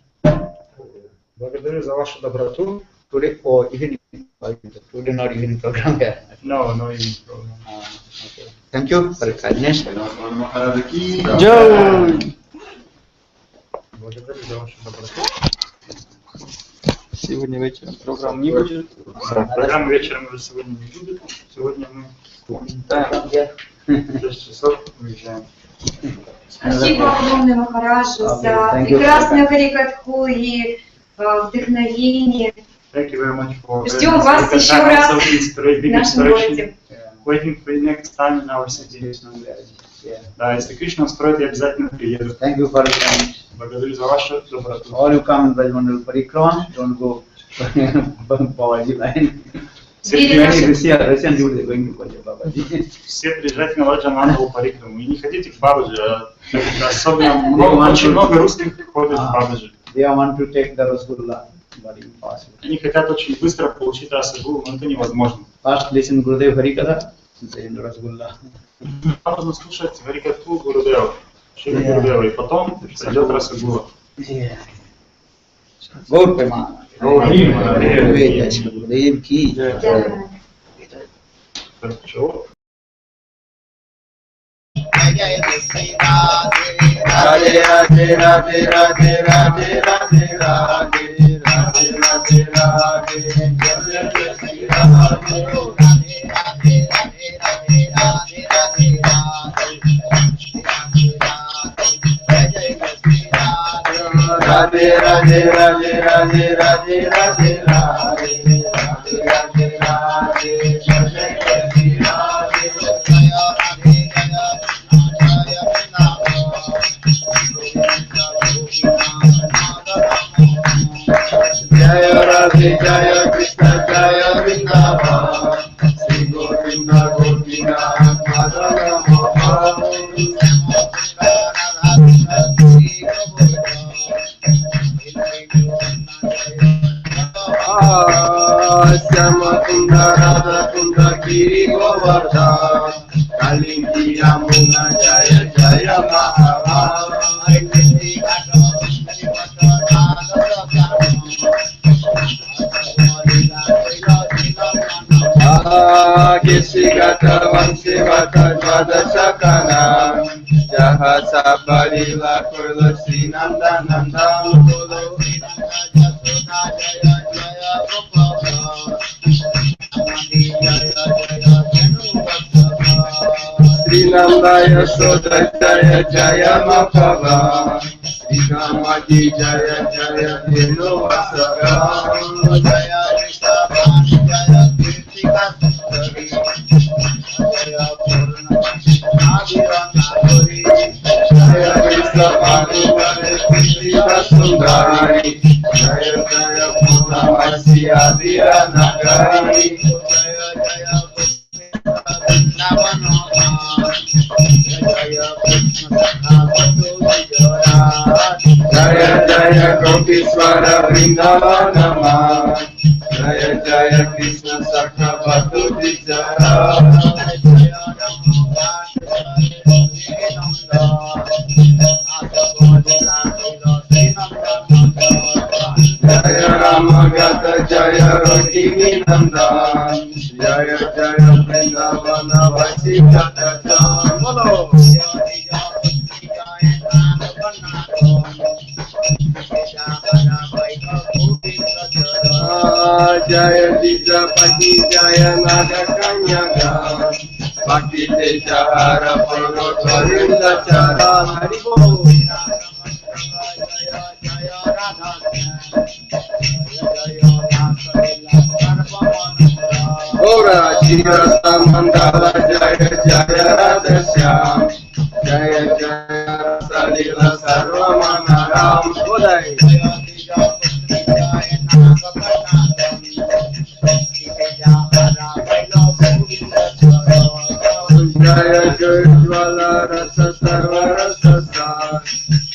Благодарю за вашу доброту. Today, oh, evening, today not evening program here. No evening program. Okay. Thank you for your kindness. Maharaja ki Jai. Благодарю за вашу доброту. Сегодня вечером программ не будет. Программы вечером уже сегодня не будет. Сегодня мы в 6 часов уезжаем. Спасибо огромное, Махараджа, за прекрасную харикатху и вдохновение. Thank you very much for Ждем вас еще раз в нашем городе. Waiting for you next time in our city. Да, если Кришна устроит, я обязательно приеду. Thank you for your kindness. Благодарю за вашу доброту. All you come in Brajmandal Parikrama, don't go Babaji line. Russian people are going to Babaji. Все приезжайте на Ваджа-мангалу Парикраму. И не хотите к Бабаджи, особенно очень много русских ходит в Бабаджи. They want to take the Rasgulla, but impossible. Они хотят очень быстро получить расагулу, но это невозможно. First listen Gurudev Harikatha, then Rasgulla. Нужно слушать Харикатху Гурудева, Шри Гурудева, и потом придет расагула. Gaur Prema. Gurudev ki. Хорошо. Radhe Radhe Radhe Radhe Radhe Radhe Radhe Radhe Radhe Jaya Radhe Jaya Krishna Jaya Vrindavan Sri Govinda Govinda Madhana Mohan Syama Kunda Radha Kunda Giri Govardhan Kalinki Yamuna Jaya Jaya Maharaja Kisigata Vansivata Jvadasakana Jaha Sabarila Kurlasi Nanda Nanda Sri Nanda Yasoda Jaya Jaya Makava Sri Kamadi Jaya Jaya Dino Vasara Jaya Sundari Jaya Jaya Purnamasi Adira Nagari Jaya Jaya Gopishwara Vrindavanama Jaya Jaya Krishna Sakha Bhaktu Vijara Jaya Ramagata Jaya Rotimi Nandan Jaya Jaya Vrindavana Vasikata Jam Jaya Dijapati Jaya Naga Kanyaga Bhakti Tejahara Purnotarinda Chara Haribo Ora Shira Samandala Jaya Jaya Radhasya Jaya Jaya Salila Sarvamanaram Bodai Jaya Jaya Rasa Sarva Rasa Sar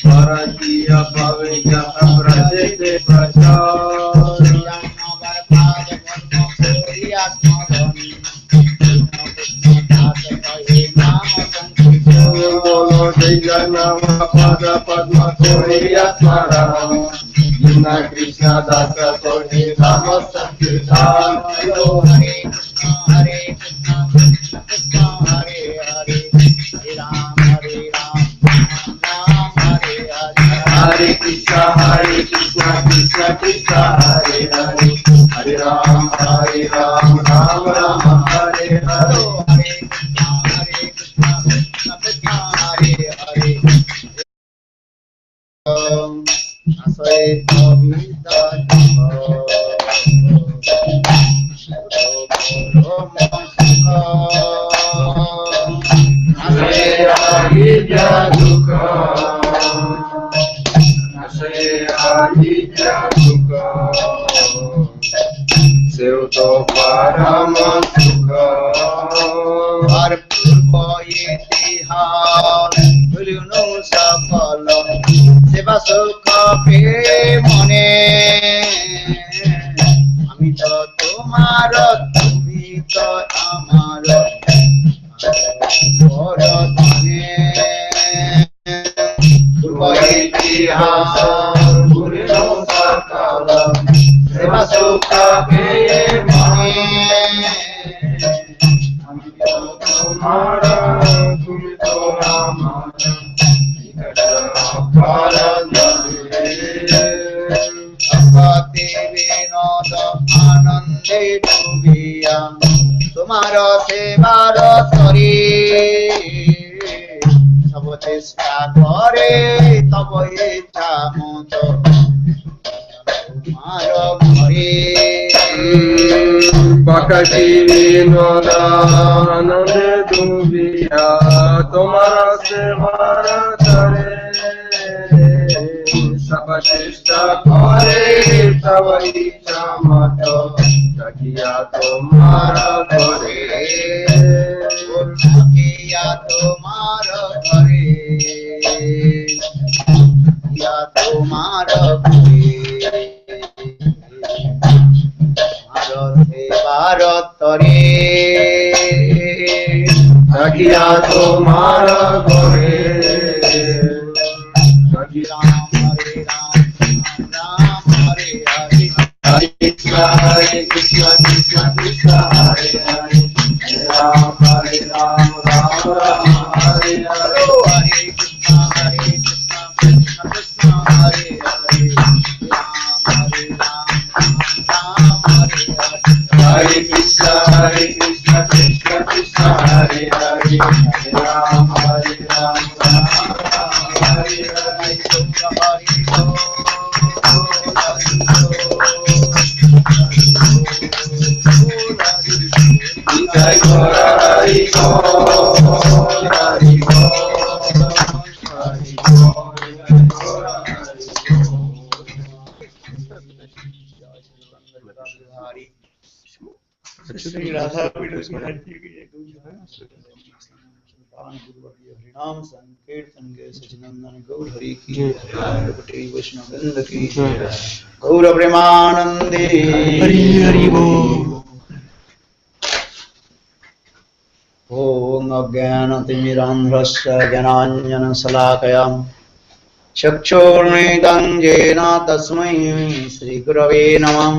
Parakiya Bhavya Prajete Prachar Bolo Jaya Nama Pada Padma Koriya Smaram Krishna Krishna Dasa Kone Rama Sankirtan Hare Krishna Krishna Krishna Hare Hare Hare Ram Ram Hare Hare Hare Krishna Krishna Krishna Hare Hare Hare Ram Ram Hare Hare Shri Radha नाम संकीर्तन के सचिनंदन गौर हरि की वैष्णव की गौर प्रेमानंदे हरि हरि बोल। ओम अज्ञानतिमिरान्ध्रस्य ज्ञानाञ्जनशलाकया चक्षुर्मिलितं येन तस्मै श्रीगुरवे नमः।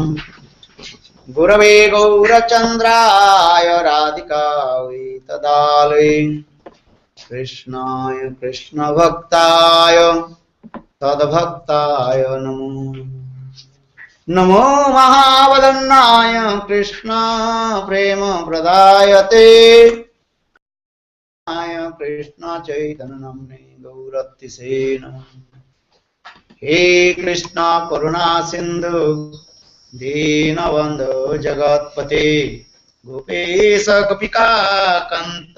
गुरवे गौरचन्द्राय राधिकायै तदालये कृष्णाय कृष्णभक्ताय तद्भक्ताय नमो नमो महावदन्नाय कृष्ण प्रेम प्रदायते कृष्ण चैतन्य नाम्ने गौरतिसे नमः। हे कृष्ण करुणा सिंधु दीनबंधु जगत्पते गोपेश गोपिका कांत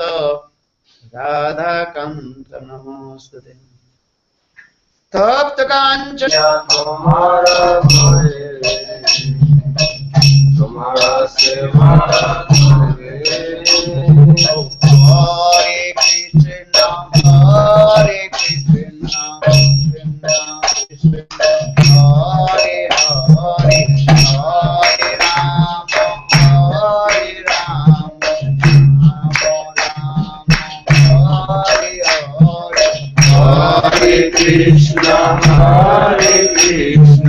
राधा कांत नमोस्तुते। तप्त कांचन तुम्हारा सेवा हरे कृष्ण हरे कृष्ण कृष्ण कृष्ण हरे हरे हरे राम हरे हरे हरे कृष्ण कृष्ण